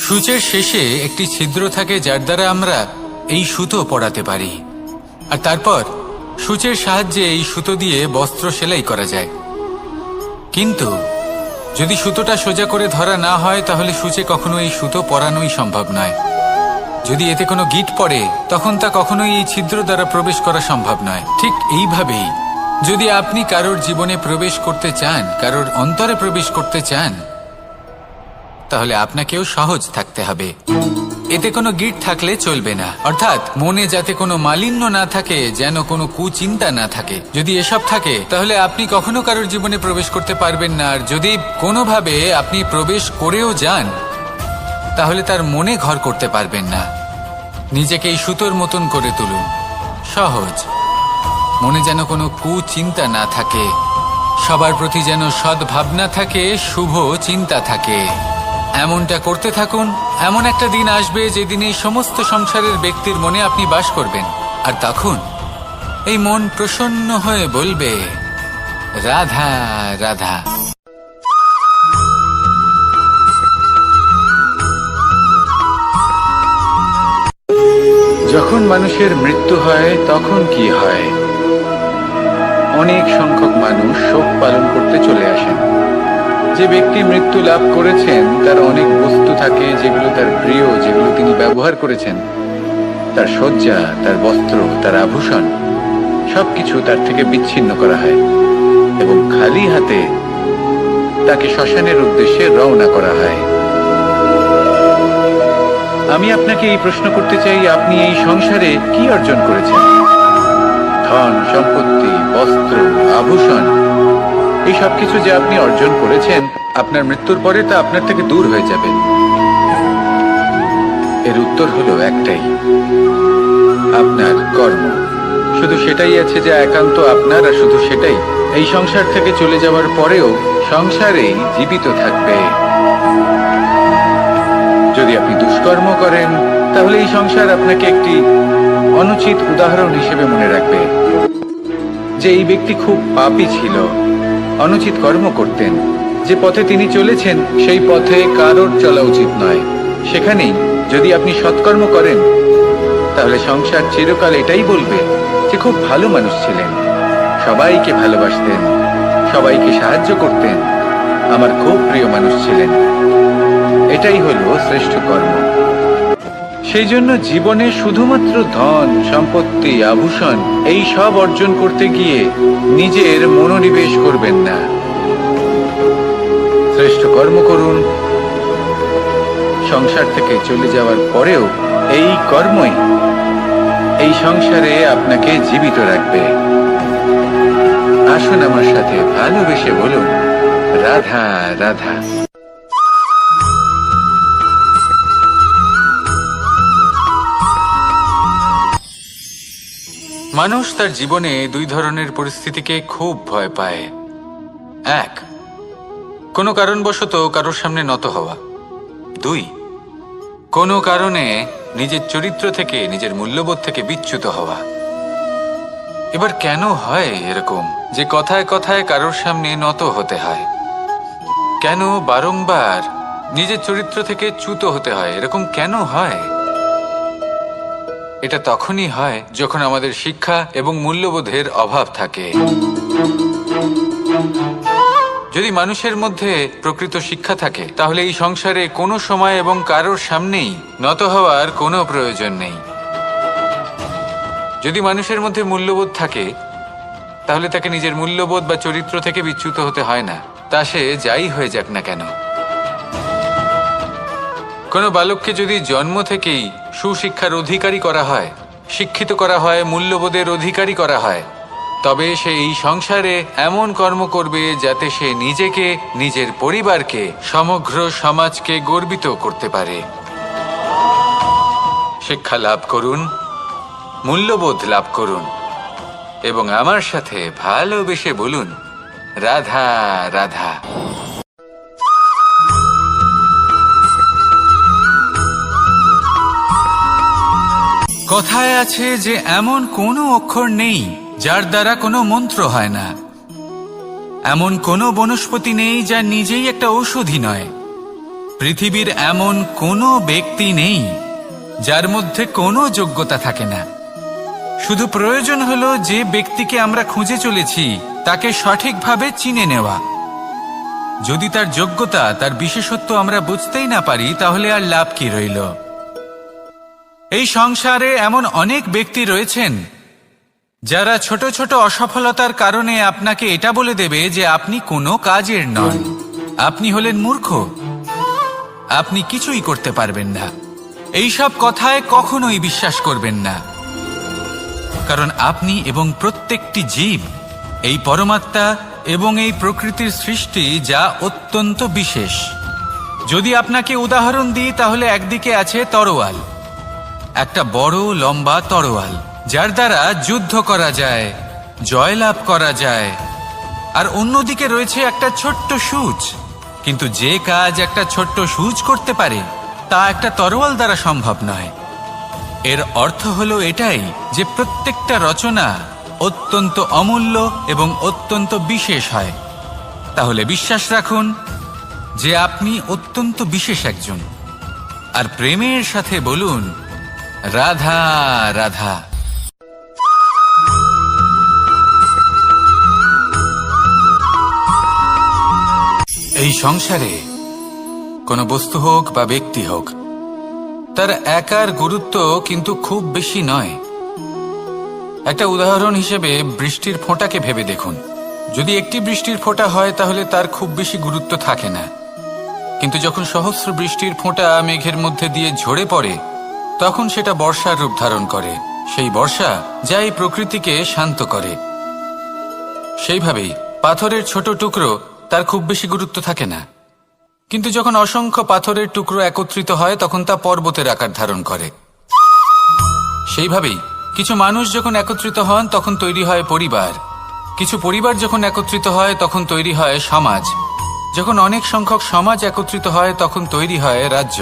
সূচের শেষে একটি ছিদ্র থাকে যার দ্বারা আমরা এই সুতো পরাতে পারি, আর তারপর সূচের সাহায্যে এই সুতো দিয়ে বস্ত্র সেলাই করা যায়। কিন্তু যদি সুতোটা সোজা করে ধরা না হয় তাহলে সূচে কখনো এই সুতো পরানোই সম্ভব নয়। যদি এতে কোনো গিঁট পড়ে তখন তা কখনোই এই ছিদ্র দ্বারা প্রবেশ করা সম্ভব নয়। ঠিক এইভাবেই যদি আপনি কারোর জীবনে প্রবেশ করতে চান, কারোর অন্তরে প্রবেশ করতে চান, তাহলে আপনাকেও সহজ থাকতে হবে। এতে কোনো গিঁট থাকলে চলবে না, অর্থাৎ মনে যাতে কোনো মালিন্য না থাকে, যেন কোনো কুচিন্তা না থাকে। যদি এসব থাকে তাহলে আপনি কখনো কারোর জীবনে প্রবেশ করতে পারবেন না। আর যদি কোনোভাবে আপনি প্রবেশ করেও যান তাহলে তার মনে ঘর করতে পারবেন না। নিজেকে এই সুতোর মতন করে তুলুন, সহজ। মনে যেন কোনো কুচিন্তা না থাকে, সবার প্রতি যেন সদ্ভাবনা থাকে, শুভ চিন্তা থাকে। এমনটা করতে থাকুন। এমন একটা দিন আসবে যেদিন এই সমস্ত সংসারের ব্যক্তির মনে আপনি বাস করবেন, আর তখন এই মন প্রসন্ন হয়ে বলবে, রাধা রাধা। যখন মানুষের মৃত্যু হয় তখন কি হয়? অনেক সংখ্যক মানুষ শোক পালন করতে চলে আসেন। যে ব্যক্তি মৃত্যু লাভ করেছেন তার অনেক বস্তু থাকে যেগুলো তার প্রিয়, যেগুলো তিনি ব্যবহার করেছেন। তার শয্যা, তার বস্ত্র, তার আভূষণ সবকিছু তার থেকে বিচ্ছিন্ন করা হয় এবং খালি হাতে তাকে শ্মশানের উদ্দেশ্যে রওনা করা হয়। আমি আপনাকে এই প্রশ্ন করতে চাই, আপনি এই সংসারে কি অর্জন করেছেন? ধন সম্পত্তি, বস্ত্র, আভূষণ, এই সব কিছু যে আপনি অর্জন করেছেন, আপনার মৃত্যুর পরে তা আপনার থেকে দূর হয়ে যাবে। এর উত্তর হলো একটাই, আপনার কর্ম। শুধু সেটাই আছে যা একান্ত আপনার, আর শুধু সেটাই এই সংসার থেকে চলে যাওয়ার পরেও সংসারেই জীবিত থাকবে। যদি আপনি দুষ্কর্ম করেন তাহলে এই সংসার আপনাকে একটি অনুচিত উদাহরণ হিসেবে মনে রাখবে যে এই ব্যক্তি খুব পাপী ছিল, অনুচিত কর্ম করতেন। যে পথে তিনি চলেছেন সেই পথে কারোর চলা উচিত নয়। সেখানেই যদি আপনি সৎকর্ম করেন তাহলে সংসার চিরকাল এটাই বলবে যে খুব ভালো মানুষ ছিলেন, সবাইকে ভালোবাসতেন, সবাইকে সাহায্য করতেন, আমার খুব প্রিয় মানুষ ছিলেন। এটাই হলো শ্রেষ্ঠ কর্ম। সেই জন্য জীবনে শুধুমাত্র ধন সম্পত্তি, আভূষণ এই সব অর্জন করতে গিয়ে নিজের মনোনিবেশ করবেন না। শ্রেষ্ঠ কর্ম করুন। সংসার থেকে চলে যাওয়ার পরেও এই কর্মই এই সংসারে আপনাকে জীবিত রাখবে। আসুন আমার সাথে ভালোবেসে বলুন, রাধা রাধা। মানুষ তার জীবনে দুই ধরনের পরিস্থিতিকে খুব ভয় পায়। এক, কোনো কারণবশত কারোর সামনে নত হওয়া। দুই, কোনো কারণে নিজের চরিত্র থেকে, নিজের মূল্যবোধ থেকে বিচ্যুত হওয়া। এবার কেন হয় এরকম যে কথায় কথায় কারোর সামনে নত হতে হয়? কেন বারংবার নিজের চরিত্র থেকে চ্যুত হতে হয়? এরকম কেন হয়? এটা তখনই হয় যখন আমাদের শিক্ষা এবং মূল্যবোধের অভাব থাকে। যদি মানুষের মধ্যে প্রকৃত শিক্ষা থাকে তাহলে এই সংসারে কোনো সময় এবং কারোর সামনেই নত হওয়ার কোনো প্রয়োজন নেই। যদি মানুষের মধ্যে মূল্যবোধ থাকে তাহলে তাকে নিজের মূল্যবোধ বা চরিত্র থেকে বিচ্যুত হতে হয় না, তা সে যাই হয়ে যাক না কেন। কোনো বালককে যদি জন্ম থেকেই সুশিক্ষার অধিকারী করা হয়, শিক্ষিত করা হয়, মূল্যবোধের অধিকারী করা হয়, তবে সে এই সংসারে এমন কর্ম করবে যাতে সে নিজেকে, নিজের পরিবারকে, সমগ্র সমাজকে গর্বিত করতে পারে। শিক্ষা লাভ করুন, মূল্যবোধ লাভ করুন এবং আমার সাথে ভালোবেসে বলুন, রাধা রাধা। কথায় আছে যে এমন কোনো অক্ষর নেই যার দ্বারা কোনো মন্ত্র হয় না, এমন কোনো বনস্পতি নেই যা নিজেই একটা ঔষধি নয়, পৃথিবীর এমন কোনো ব্যক্তি নেই যার মধ্যে কোনো যোগ্যতা থাকে না। শুধু প্রয়োজন হলো যে ব্যক্তিকে আমরা খুঁজে চলেছি তাকে সঠিকভাবে চিনে নেওয়া। যদি তার যোগ্যতা, তার বিশেষত্ব আমরা বুঝতেই না পারি তাহলে আর লাভ কি রইল? এই সংসারে এমন অনেক ব্যক্তি রয়েছেন যারা ছোট ছোট অসফলতার কারণে আপনাকে এটা বলে দেবে যে আপনি কোনো কাজের নন, আপনি হলেন মূর্খ, আপনি কিছুই করতে পারবেন না। এইসব কথায় কখনোই বিশ্বাস করবেন না, কারণ আপনি এবং প্রত্যেকটি জীব এই পরমাত্মা এবং এই প্রকৃতির সৃষ্টি, যা অত্যন্ত বিশেষ। যদি আপনাকে উদাহরণ দিই তাহলে একদিকে আছে তরোয়াল, একটা বড় লম্বা তরোয়াল যার দ্বারা যুদ্ধ করা যায়, জয়লাভ করা যায়। আর অন্যদিকে রয়েছে একটা ছোট্ট সূচ, কিন্তু যে কাজ একটা ছোট্ট সূচ করতে পারে তা একটা তরোয়াল দ্বারা সম্ভব নয়। এর অর্থ হলো এটাই যে প্রত্যেকটা রচনা অত্যন্ত অমূল্য এবং অত্যন্ত বিশেষ হয়। তাহলে বিশ্বাস রাখুন যে আপনি অত্যন্ত বিশেষ একজন, আর প্রেমের সাথে বলুন, রাধা রাধা। এই সংসারে কোনো বস্তু হোক বা ব্যক্তি হোক, তার একার গুরুত্ব কিন্তু খুব বেশি নয়। একটা উদাহরণ হিসেবে বৃষ্টির ফোঁটাকে ভেবে দেখুন। যদি একটি বৃষ্টির ফোঁটা হয় তাহলে তার খুব বেশি গুরুত্ব থাকে না, কিন্তু যখন সহস্র বৃষ্টির ফোঁটা মেঘের মধ্যে দিয়ে ঝরে পড়ে তখন সেটা বর্ষার রূপ ধারণ করে। সেই বর্ষা যা এই প্রকৃতিকে শান্ত করে। সেইভাবেই পাথরের ছোট টুকরো, তার খুব বেশি গুরুত্ব থাকে না, কিন্তু যখন অসংখ্য পাথরের টুকরো একত্রিত হয় তখন তা পর্বতের আকার ধারণ করে। সেইভাবেই কিছু মানুষ যখন একত্রিত হন তখন তৈরি হয় পরিবার, কিছু পরিবার যখন একত্রিত হয় তখন তৈরি হয় সমাজ, যখন অনেক সংখ্যক সমাজ একত্রিত হয় তখন তৈরি হয় রাজ্য।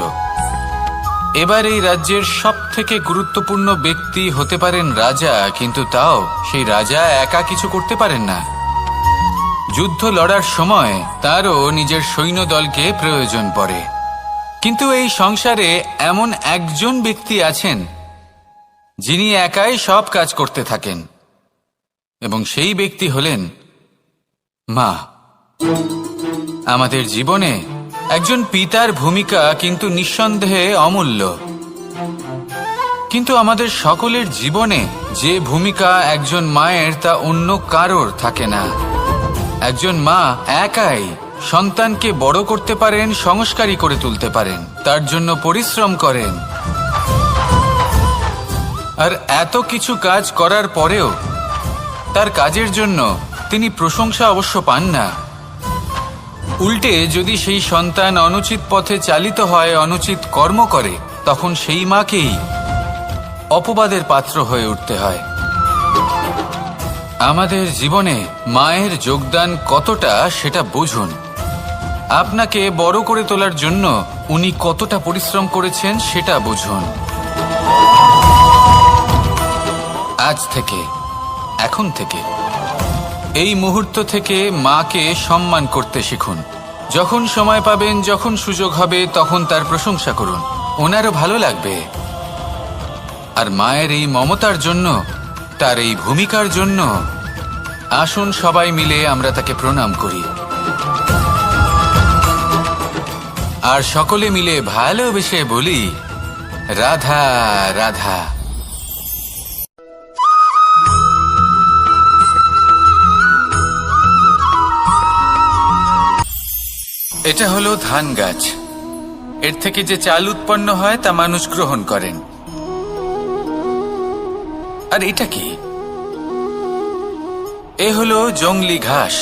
এবার এই রাজ্যের সবথেকে গুরুত্বপূর্ণ ব্যক্তি হতে পারেন রাজা, কিন্তু তাও সেই রাজা একা কিছু করতে পারেন না। যুদ্ধ লড়ার সময় তারও নিজের সৈন্যদলকে প্রয়োজন পড়ে। কিন্তু এই সংসারে এমন একজন ব্যক্তি আছেন যিনি একাই সব কাজ করতে থাকেন, এবং সেই ব্যক্তি হলেন মা। আমাদের জীবনে একজন পিতার ভূমিকা কিন্তু নিঃসন্দেহে অমূল্য, কিন্তু আমাদের সকলের জীবনে যে ভূমিকা একজন মায়ের তা অন্য কারোর থাকে না। একজন মা একাই সন্তানকে বড় করতে পারেন, সংস্কারী করে তুলতে পারেন, তার জন্য পরিশ্রম করেন। আর এত কিছু কাজ করার পরেও তার কাজের জন্য তিনি প্রশংসা অবশ্য পান না। উল্টে যদি সেই সন্তান অনুচিত পথে চালিত হয়, অনুচিত কর্ম করে, তখন সেই মাকেই অপবাদের পাত্র হয়ে উঠতে হয়। আমাদের জীবনে মায়ের যোগদান কতটা সেটা বুঝুন। আপনাকে বড় করে তোলার জন্য উনি কতটা পরিশ্রম করেছেন সেটা বুঝুন। আজ থেকে, এখন থেকে, এই মুহূর্ত থেকে মাকে সম্মান করতে শিখুন। যখন সময় পাবেন, যখন সুযোগ হবে, তখন তার প্রশংসা করুন, ওনারও ভালো লাগবে। আর মায়ের এই মমতার জন্য, তার এই ভূমিকার জন্য আসুন সবাই মিলে আমরা তাকে প্রণাম করি। আর সকলে মিলে ভালোবেসে বলি, রাধা রাধা। এটা হলো ধান গাছ। এর থেকে যে চাল উৎপন্ন হয় তা মানুষ গ্রহণ করেন। আর এটা কি? এ হলো জংলি ঘাস।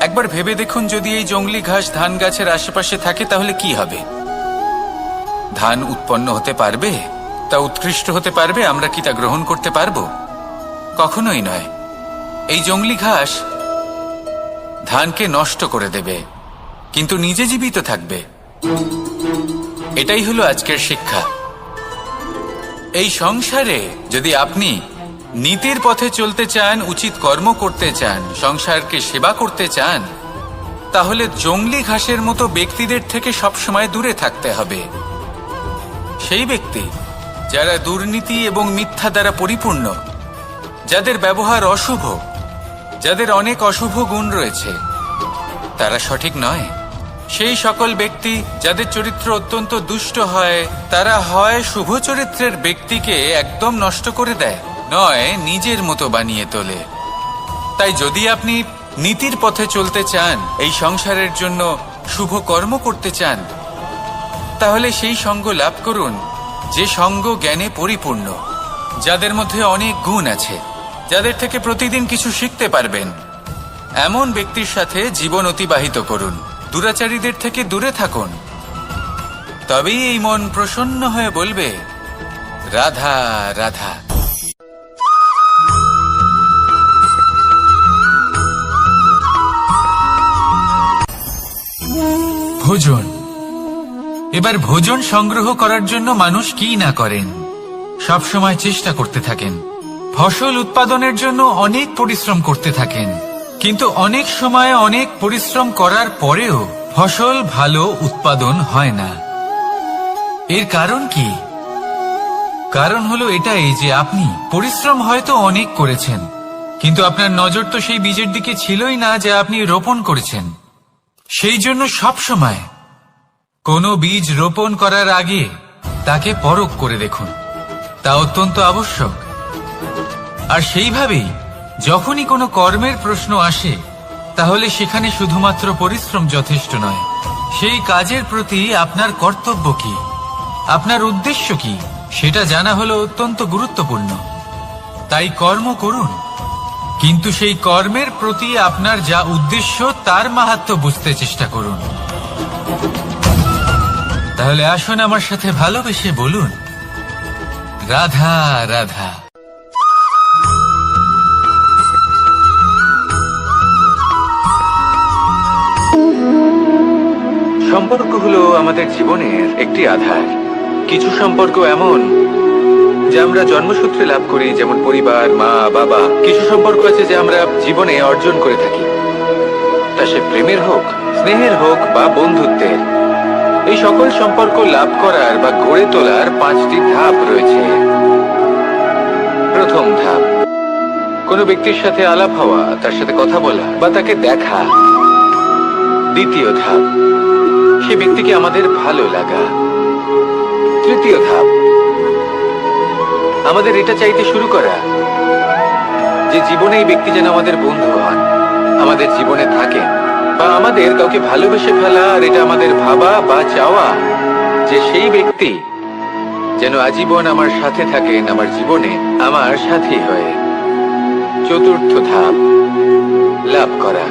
একবার ভেবে দেখুন, যদি এই জংলি ঘাস ধান গাছের আশেপাশে থাকে তাহলে কি হবে? ধান উৎপন্ন হতে পারবে? তা উৎকৃষ্ট হতে পারবে? আমরা কি তা গ্রহণ করতে পারবো? কখনোই নয়। এই জংলি ঘাস ধানকে নষ্ট করে দেবে, কিন্তু নিজে জীবিত থাকবে। এটাই হলো আজকের শিক্ষা। এই সংসারে যদি আপনি নীতির পথে চলতে চান, উচিত কর্ম করতে চান, সংসারকে সেবা করতে চান, তাহলে জংলি ঘাসের মতো ব্যক্তিদের থেকে সবসময় দূরে থাকতে হবে। সেই ব্যক্তি যারা দুর্নীতি এবং মিথ্যা দ্বারা পরিপূর্ণ, যাদের ব্যবহার অশুভ, যাদের অনেক অশুভ গুণ রয়েছে, তারা সঠিক নয়। সেই সকল ব্যক্তি যাদের চরিত্র অত্যন্ত দুষ্ট হয়, তারা হয় শুভ চরিত্রের ব্যক্তিকে একদম নষ্ট করে দেয়, নয় নিজের মতো বানিয়ে তোলে। তাই যদি আপনি নীতির পথে চলতে চান, এই সংসারের জন্য শুভ কর্ম করতে চান, তাহলে সেই সঙ্গ লাভ করুন যে সঙ্গ জ্ঞানে পরিপূর্ণ, যাদের মধ্যে অনেক গুণ আছে, যাদের থেকে প্রতিদিন কিছু শিখতে পারবেন। এমন ব্যক্তির সাথে জীবন অতিবাহিত করুন। দুরাচারীদের থেকে দূরে থাকুন। তবেই এই মন প্রসন্ন হয়ে বলবে, রাধা রাধা। ভোজন। এবার ভোজন সংগ্রহ করার জন্য মানুষ কি না করেন, সব সময় চেষ্টা করতে থাকেন। ফসল উৎপাদনের জন্য অনেক পরিশ্রম করতে থাকেন, কিন্তু অনেক সময় অনেক পরিশ্রম করার পরেও ফসল ভালো উৎপাদন হয় না। এর কারণ কি? কারণ হলো এটাই যে আপনি পরিশ্রম হয়তো অনেক করেছেন, কিন্তু আপনার নজর তো সেই বীজের দিকে ছিলই না যা আপনি রোপণ করেছেন। সেই জন্য সব সময় কোনো বীজ রোপণ করার আগে তাকে পরখ করে দেখুন। তা অত্যন্ত আবশ্যক। আর সেইভাবেই যখনই কোনো কর্মের প্রশ্ন আসে, তাহলে সেখানে শুধুমাত্র পরিশ্রম যথেষ্ট নয়। সেই কাজের প্রতি আপনার কর্তব্য কি, আপনার উদ্দেশ্য কি, সেটা জানা হলো অত্যন্ত গুরুত্বপূর্ণ। তাই কর্ম করুন, কিন্তু সেই কর্মের প্রতি আপনার যা উদ্দেশ্য তার মাহাত্ম্য বুঝতে চেষ্টা করুন। তাহলে আসুন আমার সাথে ভালোবেসে বলুন, রাধা রাধা। সম্পর্ক হলো আমাদের জীবনের একটি আধার। কিছু সম্পর্ক এমন যা আমরা জন্মসূত্রে লাভ করি, যেমন পরিবার, মা, বাবা। কিছু সম্পর্ক আছে যা আমরা জীবনে অর্জন করে থাকি, তা সে প্রেমের হোক, স্নেহের হোক বা বন্ধুত্বের। এই সকল সম্পর্ক লাভ করার বা গড়ে তোলার 5টি ধাপ রয়েছে। প্রথম ধাপ, কোনো ব্যক্তির সাথে আলাপ হওয়া, তার সাথে কথা বলা বা তাকে দেখা। দ্বিতীয় ধাপ, সে ব্যক্তিকে আমাদের ভালো লাগা। তৃতীয় ধাপ, আমাদের এটা চাইতে শুরু করা যে জীবনে এই ব্যক্তি যেন আমাদের বন্ধু হন, আমাদের জীবনে থাকেন, বা আমাদের কাউকে ভালোবেসে ফেলা। আর এটা আমাদের ভাবা বা চাওয়া যে সেই ব্যক্তি যেন আজীবন আমার সাথে থাকেন, আমার জীবনে আমার সাথী হয়ে। চতুর্থ ধাপ, লাভ করা।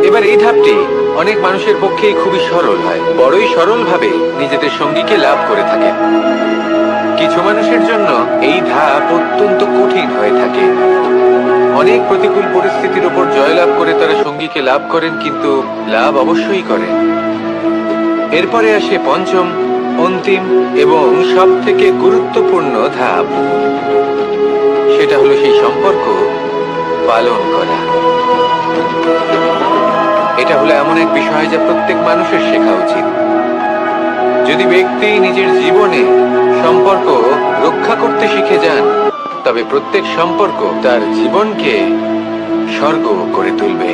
এবার এই ধাপটি অনেক মানুষের পক্ষেই খুবই সরল হয়, বড়ই সরলভাবে নিজেদের সঙ্গীকে লাভ করে থাকে। কিছু মানুষের জন্য এই ধাপ অত্যন্ত কঠিন হয়ে থাকে। অনেক প্রতিকূল পরিস্থিতির উপর জয়লাভ করে তারা সঙ্গীকে লাভ করেন, কিন্তু লাভ অবশ্যই করেন। এরপরে আসে পঞ্চম, অন্তিম এবং সব থেকে গুরুত্বপূর্ণ ধাপ। সেটা হলো সেই সম্পর্ক পালন করা। এটা হলো এমন এক বিষয় যা প্রত্যেক মানুষের শেখা উচিত। যদি ব্যক্তি নিজের জীবনে সম্পর্ক রক্ষা করতে শিখে যান, তবে প্রত্যেক সম্পর্ক তার জীবনকে স্বর্গ করে তুলবে।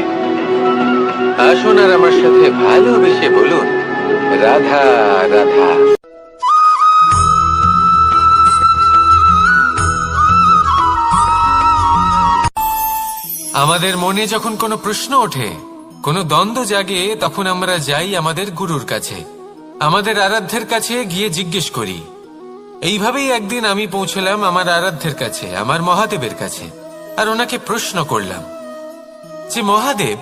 আসুন আর আমার সাথে ভালোবেসে বলুন, রাধা রাধা। আমাদের মনে যখন কোনো প্রশ্ন ওঠে, কোনো দ্বন্দ্ব জাগে, তখন আমরা যাই আমাদের গুরুর কাছে, আমাদের আরাধ্যের কাছে গিয়ে জিজ্ঞেস করি। এইভাবেই একদিন আমি পৌঁছলাম আমার আরাধ্যের কাছে, আমার মহাদেবের কাছে, আর ওনাকে প্রশ্ন করলাম যে মহাদেব,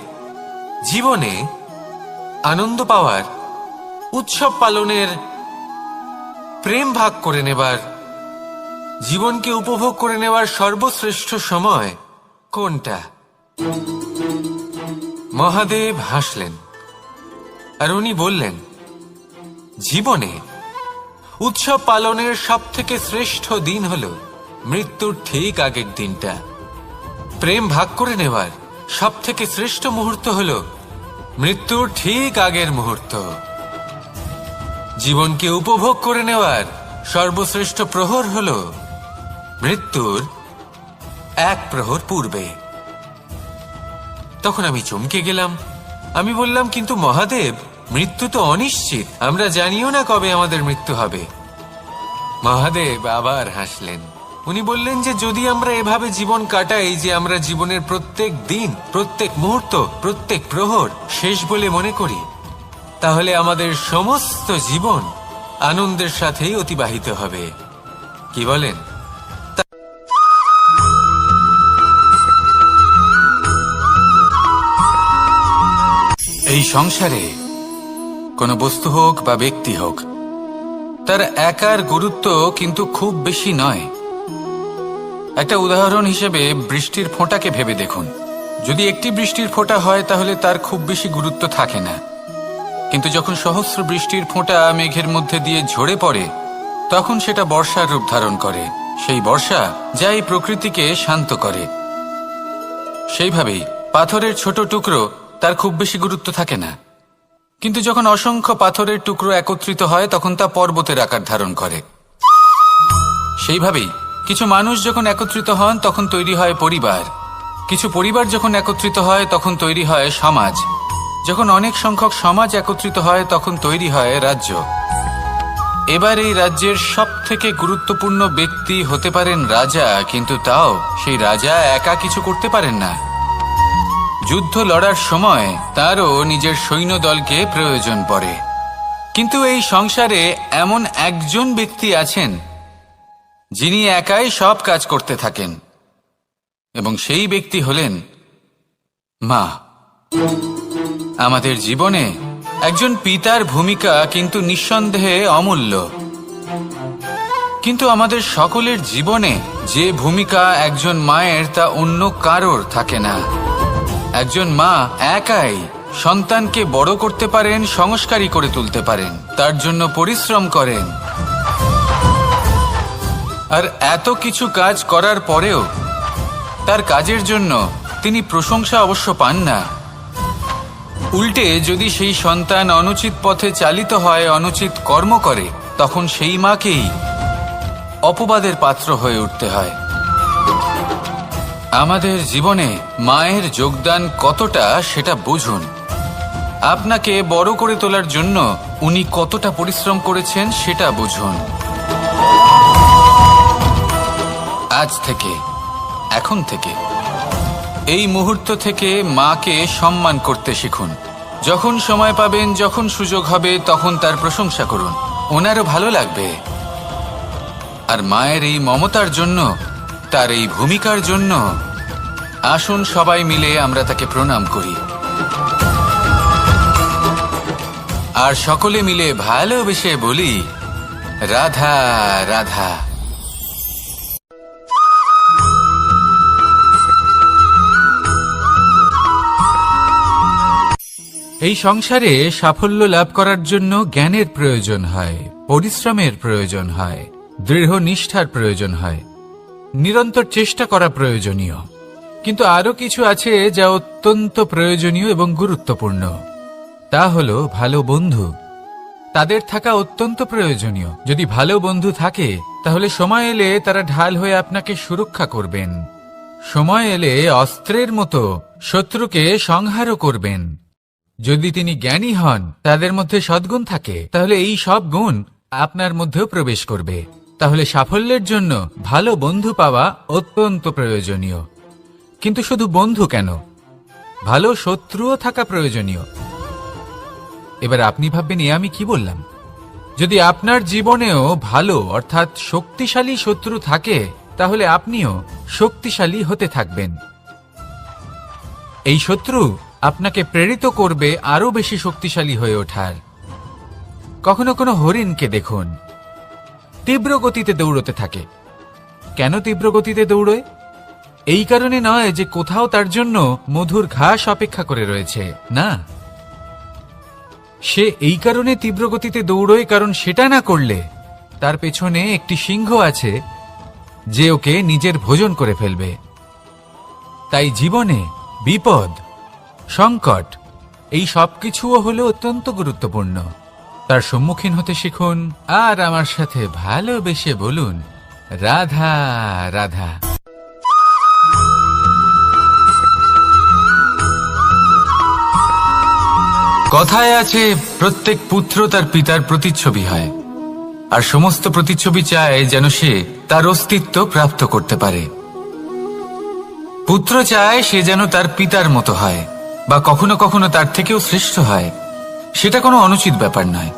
জীবনে আনন্দ পাওয়ার, উৎসব পালনের, প্রেম ভাগ করে নেবার, জীবনকে উপভোগ করে নেওয়ার সর্বশ্রেষ্ঠ সময় কোনটা? মহাদেব হাসলেন আর উনি বললেন, জীবনে উৎসব পালনের সব থেকে শ্রেষ্ঠ দিন হল মৃত্যুর ঠিক আগের দিনটা। প্রেম ভাগ করে নেওয়ার সব থেকে শ্রেষ্ঠ মুহূর্ত হল মৃত্যুর ঠিক আগের মুহূর্ত। জীবনকে উপভোগ করে নেওয়ার সর্বশ্রেষ্ঠ প্রহর হল মৃত্যুর এক প্রহর পূর্বে। তখন আমি চমকে গেলাম। আমি বললাম, কিন্তু মহাদেব, মৃত্যু তো অনিশ্চিত, আমরা জানিও না কবে আমাদের মৃত্যু হবে। মহাদেব আবার হাসলেন। উনি বললেন যে যদি আমরা এভাবে জীবন কাটাই যে আমরা জীবনের প্রত্যেক দিন, প্রত্যেক মুহূর্ত, প্রত্যেক প্রহর শেষ বলে মনে করি, তাহলে আমাদের সমস্ত জীবন আনন্দের সাথেই অতিবাহিত হবে। কি বলেন? এই সংসারে কোনো বস্তু হোক বা ব্যক্তি হোক, তার একার গুরুত্ব কিন্তু খুব বেশি নয়। একটা উদাহরণ হিসেবে বৃষ্টির ফোঁটাকে ভেবে দেখুন। যদি একটি বৃষ্টির ফোঁটা হয় তাহলে তার খুব বেশি গুরুত্ব থাকে না, কিন্তু যখন সহস্র বৃষ্টির ফোঁটা মেঘের মধ্যে দিয়ে ঝরে পড়ে, তখন সেটা বর্ষার রূপ ধারণ করে। সেই বর্ষা যা এই প্রকৃতিকে শান্ত করে। সেইভাবেই পাথরের ছোট টুকরো, তার খুব বেশি গুরুত্ব থাকে না, কিন্তু যখন অসংখ্য পাথরের টুকরো একত্রিত হয় তখন তা পর্বতের আকার ধারণ করে। সেইভাবেই কিছু মানুষ যখন একত্রিত হন তখন তৈরি হয় পরিবার, কিছু পরিবার যখন একত্রিত হয় তখন তৈরি হয় সমাজ, যখন অনেক সংখ্যক সমাজ একত্রিত হয় তখন তৈরি হয় রাজ্য। এবার এই রাজ্যের সব থেকে গুরুত্বপূর্ণ ব্যক্তি হতে পারেন রাজা, কিন্তু তাও সেই রাজা একা কিছু করতে পারেন না। যুদ্ধ লড়ার সময় তারও নিজের সৈন্যদলকে প্রয়োজন পড়ে। কিন্তু এই সংসারে এমন একজন ব্যক্তি আছেন যিনি একাই সব কাজ করতে থাকেন, এবং সেই ব্যক্তি হলেন মা। আমাদের জীবনে একজন পিতার ভূমিকা কিন্তু নিঃসন্দেহে অমূল্য, কিন্তু আমাদের সকলের জীবনে যে ভূমিকা একজন মায়ের তা অন্য কারোর থাকে না। একজন মা একাই সন্তানকে বড় করতে পারেন, সংস্কারী করে তুলতে পারেন, তার জন্য পরিশ্রম করেন। আর এত কিছু কাজ করার পরেও তার কাজের জন্য তিনি প্রশংসা অবশ্য পান না। উল্টে যদি সেই সন্তান অনুচিত পথে চালিত হয়, অনুচিত কর্ম করে, তখন সেই মাকেই অপবাদের পাত্র হয়ে উঠতে হয়। আমাদের জীবনে মায়ের যোগদান কতটা সেটা বুঝুন। আপনাকে বড় করে তোলার জন্য উনি কতটা পরিশ্রম করেছেন সেটা বুঝুন। আজ থেকে, এখন থেকে, এই মুহূর্ত থেকে মাকে সম্মান করতে শিখুন। যখন সময় পাবেন, যখন সুযোগ হবে, তখন তার প্রশংসা করুন, ওনারও ভালো লাগবে। আর মায়ের এই মমতার জন্য, তার এই ভূমিকার জন্য আসুন সবাই মিলে আমরা তাকে প্রণাম করি, আর সকলে মিলে ভালোবেসে বলি, রাধা রাধা। এই সংসারে সাফল্য লাভ করার জন্য জ্ঞানের প্রয়োজন হয়, পরিশ্রমের প্রয়োজন হয়, দৃঢ় নিষ্ঠার প্রয়োজন হয়, নিরন্তর চেষ্টা করা প্রয়োজনীয়। কিন্তু আরো কিছু আছে যা অত্যন্ত প্রয়োজনীয় এবং গুরুত্বপূর্ণ। তা হলো ভালো বন্ধু। তাদের থাকা অত্যন্ত প্রয়োজনীয়। যদি ভালো বন্ধু থাকে তাহলে সময় এলে তারা ঢাল হয়ে আপনাকে সুরক্ষা করবেন। সময় এলে অস্ত্রের মতো শত্রুকে সংহারও করবেন। যদি তিনি জ্ঞানী হন, তাদের মধ্যে সদ্গুণ থাকে, তাহলে এই সব গুণ আপনার মধ্যেও প্রবেশ করবে। তাহলে সাফল্যের জন্য ভালো বন্ধু পাওয়া অত্যন্ত প্রয়োজনীয়। কিন্তু শুধু বন্ধু কেন, ভালো শত্রুও থাকা প্রয়োজনীয়। এবার আপনি ভাববেন, আমি কি বললাম? যদি আপনার জীবনেও ভালো অর্থাৎ শক্তিশালী শত্রু থাকে, তাহলে আপনিও শক্তিশালী হতে থাকবেন। এই শত্রু আপনাকে প্রেরিত করবে আরো বেশি শক্তিশালী হয়ে ওঠার। কখনো কোনো হরিণকে দেখুন, তীব্র গতিতে দৌড়তে থাকে। কেন তীব্র গতিতে দৌড়য়? এই কারণে নয় যে কোথাও তার জন্য মধুর ঘাস অপেক্ষা করে রয়েছে, না। সে এই কারণে তীব্র গতিতে দৌড়য় কারণ সেটা না করলে তার পেছনে একটি সিংহ আছে যে ওকে নিজের ভোজন করে ফেলবে। তাই জীবনে বিপদ, সংকট, এই সবকিছুও হলো অত্যন্ত গুরুত্বপূর্ণ। তার সম্মুখীন হতে শিখুন আর আমার সাথে ভালোবেসে বলুন, রাধা রাধা। কথায় আছে, প্রত্যেক পুত্র তার পিতার প্রতিচ্ছবি হয়, আর সমস্ত প্রতিচ্ছবি চায় যেন সে তার অস্তিত্ব প্রাপ্ত করতে পারে। পুত্র চায় সে যেন তার পিতার মতো হয়, বা কখনো কখনো তার থেকেও শ্রেষ্ঠ হয়। সেটা কোনো অনুচিত ব্যাপার নয়।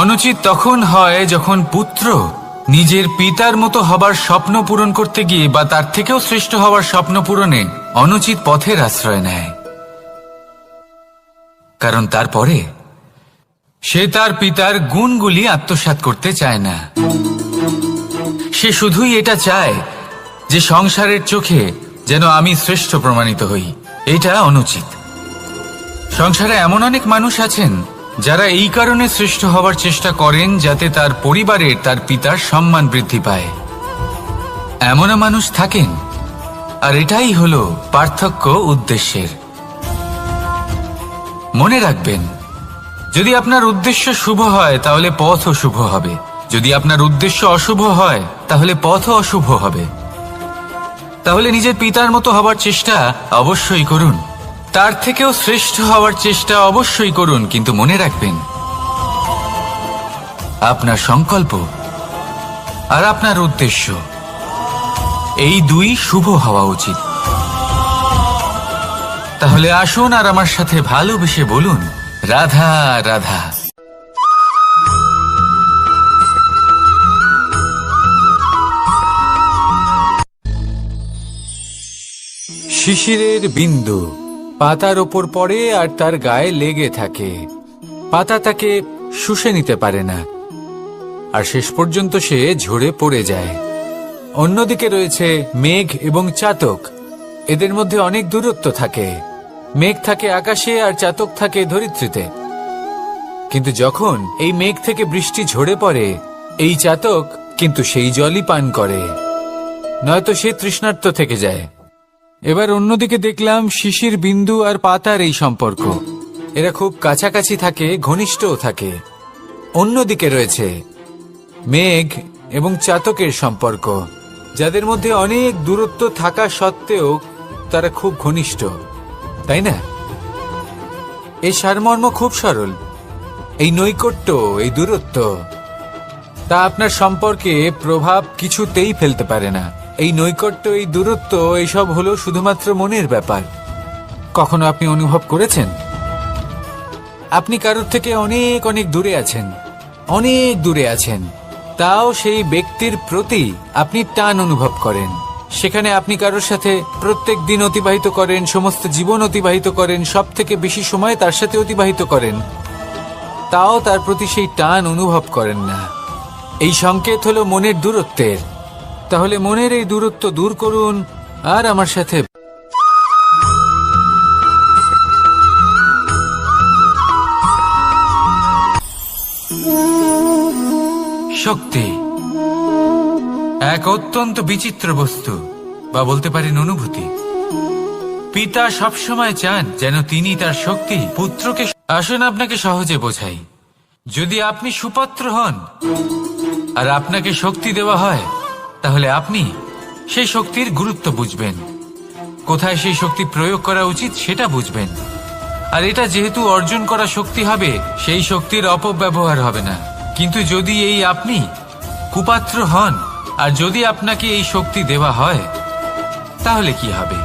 অনুচিত তখন হয় যখন পুত্র নিজের পিতার মতো হবার স্বপ্ন পূরণ করতে গিয়ে বা তার থেকেও শ্রেষ্ঠ হওয়ার স্বপ্ন পূরণে অনুচিত পথের আশ্রয় নেয়। কারণ তারপরে সে তার পিতার গুণগুলি আত্মসাৎ করতে চায় না। সে শুধুই এটা চায় যে সংসারের চোখে যেন আমি শ্রেষ্ঠ প্রমাণিত হই। এটা অনুচিত। সংসারে এমন অনেক মানুষ আছেন যারা এই কারণে শ্রেষ্ঠ হওয়ার চেষ্টা করেন যাতে তার পরিবারের তার পিতার সম্মান বৃদ্ধি পায়। এমনও মানুষ থাকেন, আর এটাই হলো পার্থক্য উদ্দেশ্যের। মনে রাখবেন, যদি আপনার উদ্দেশ্য শুভ হয় তাহলে পথও শুভ হবে, যদি আপনার উদ্দেশ্য অশুভ হয় তাহলে পথও অশুভ হবে। তাহলে নিজের পিতার মতো হবার চেষ্টা অবশ্যই করুন, তার থেকেও শ্রেষ্ঠ হওয়ার চেষ্টা অবশ্যই করুন, কিন্তু মনে রাখবেন আপনার সংকল্প আর আপনার উদ্দেশ্য এই দুই শুভ হওয়া উচিত। তাহলে আসুন আর আমার সাথে ভালোবেসে বলুন, রাধা রাধা। শিশিরের বিন্দু পাতার ওপর পড়ে আর তার গায়ে লেগে থাকে। পাতা তাকে শুষে নিতে পারে না, আর শেষ পর্যন্ত সে ঝরে পড়ে যায়। অন্যদিকে রয়েছে মেঘ এবং চাতক। এদের মধ্যে অনেক দূরত্ব থাকে। মেঘ থাকে আকাশে আর চাতক থাকে ধরিত্রীতে। কিন্তু যখন এই মেঘ থেকে বৃষ্টি ঝরে পড়ে, এই চাতক কিন্তু সেই জলই পান করে, নয়তো সে তৃষ্ণার্ত থেকে যায়। এবার অন্যদিকে দেখলাম শিশির বিন্দু আর পাতার এই সম্পর্ক। এরা খুব কাছাকাছি থাকে, ঘনিষ্ঠও থাকে। অন্যদিকে রয়েছে মেঘ এবং চাতকের সম্পর্ক, যাদের মধ্যে অনেক দূরত্ব থাকা সত্ত্বেও তারা খুব ঘনিষ্ঠ, তাই না? এই সারমর্ম খুব সরল। এই নৈকট্য, এই দূরত্ব, তা আপনার সম্পর্কে প্রভাব কিছুতেই ফেলতে পারে না। এই নৈকট্য, এই দূরত্ব, এইসব হলো শুধুমাত্র মনের ব্যাপার। কখনো আপনি অনুভব করেছেন আপনি কারোর থেকে অনেক অনেক দূরে আছেন, অনেক দূরে আছেন, তাও সেই ব্যক্তির প্রতি আপনি টান অনুভব করেন। সেখানে আপনি কারোর সাথে প্রত্যেক দিন অতিবাহিত করেন, সমস্ত জীবন অতিবাহিত করেন, সব থেকে বেশি সময় তার সাথে অতিবাহিত করেন, তাও তার প্রতি সেই টান অনুভব করেন না। এই সংকেত হলো মনের দূরত্বের। তাহলে মনের এই দূরত্ব দূর করুন আর আমার সাথে শক্তি এক অত্যন্ত বিচিত্র বস্তু, বা বলতে পারেন অনুভূতি। পিতা সবসময় চান যেন তিনি তার শক্তি পুত্রকে। আসুন আপনাকে সহজে বোঝাই। যদি আপনি সুপাত্র হন আর আপনাকে শক্তি দেওয়া হয়, তাহলে আপনি সেই শক্তির গুরুত্ব বুঝবেন, কোথায় সেই শক্তি প্রয়োগ করা উচিত সেটা বুঝবেন। আর এটা যেহেতু অর্জন করা শক্তি হবে, সেই শক্তির অপব্যবহার হবে না। কিন্তু যদি এই আপনি কুপাত্র হন আর যদি আপনাকে এই শক্তি দেওয়া হয়, তাহলে কি হবে?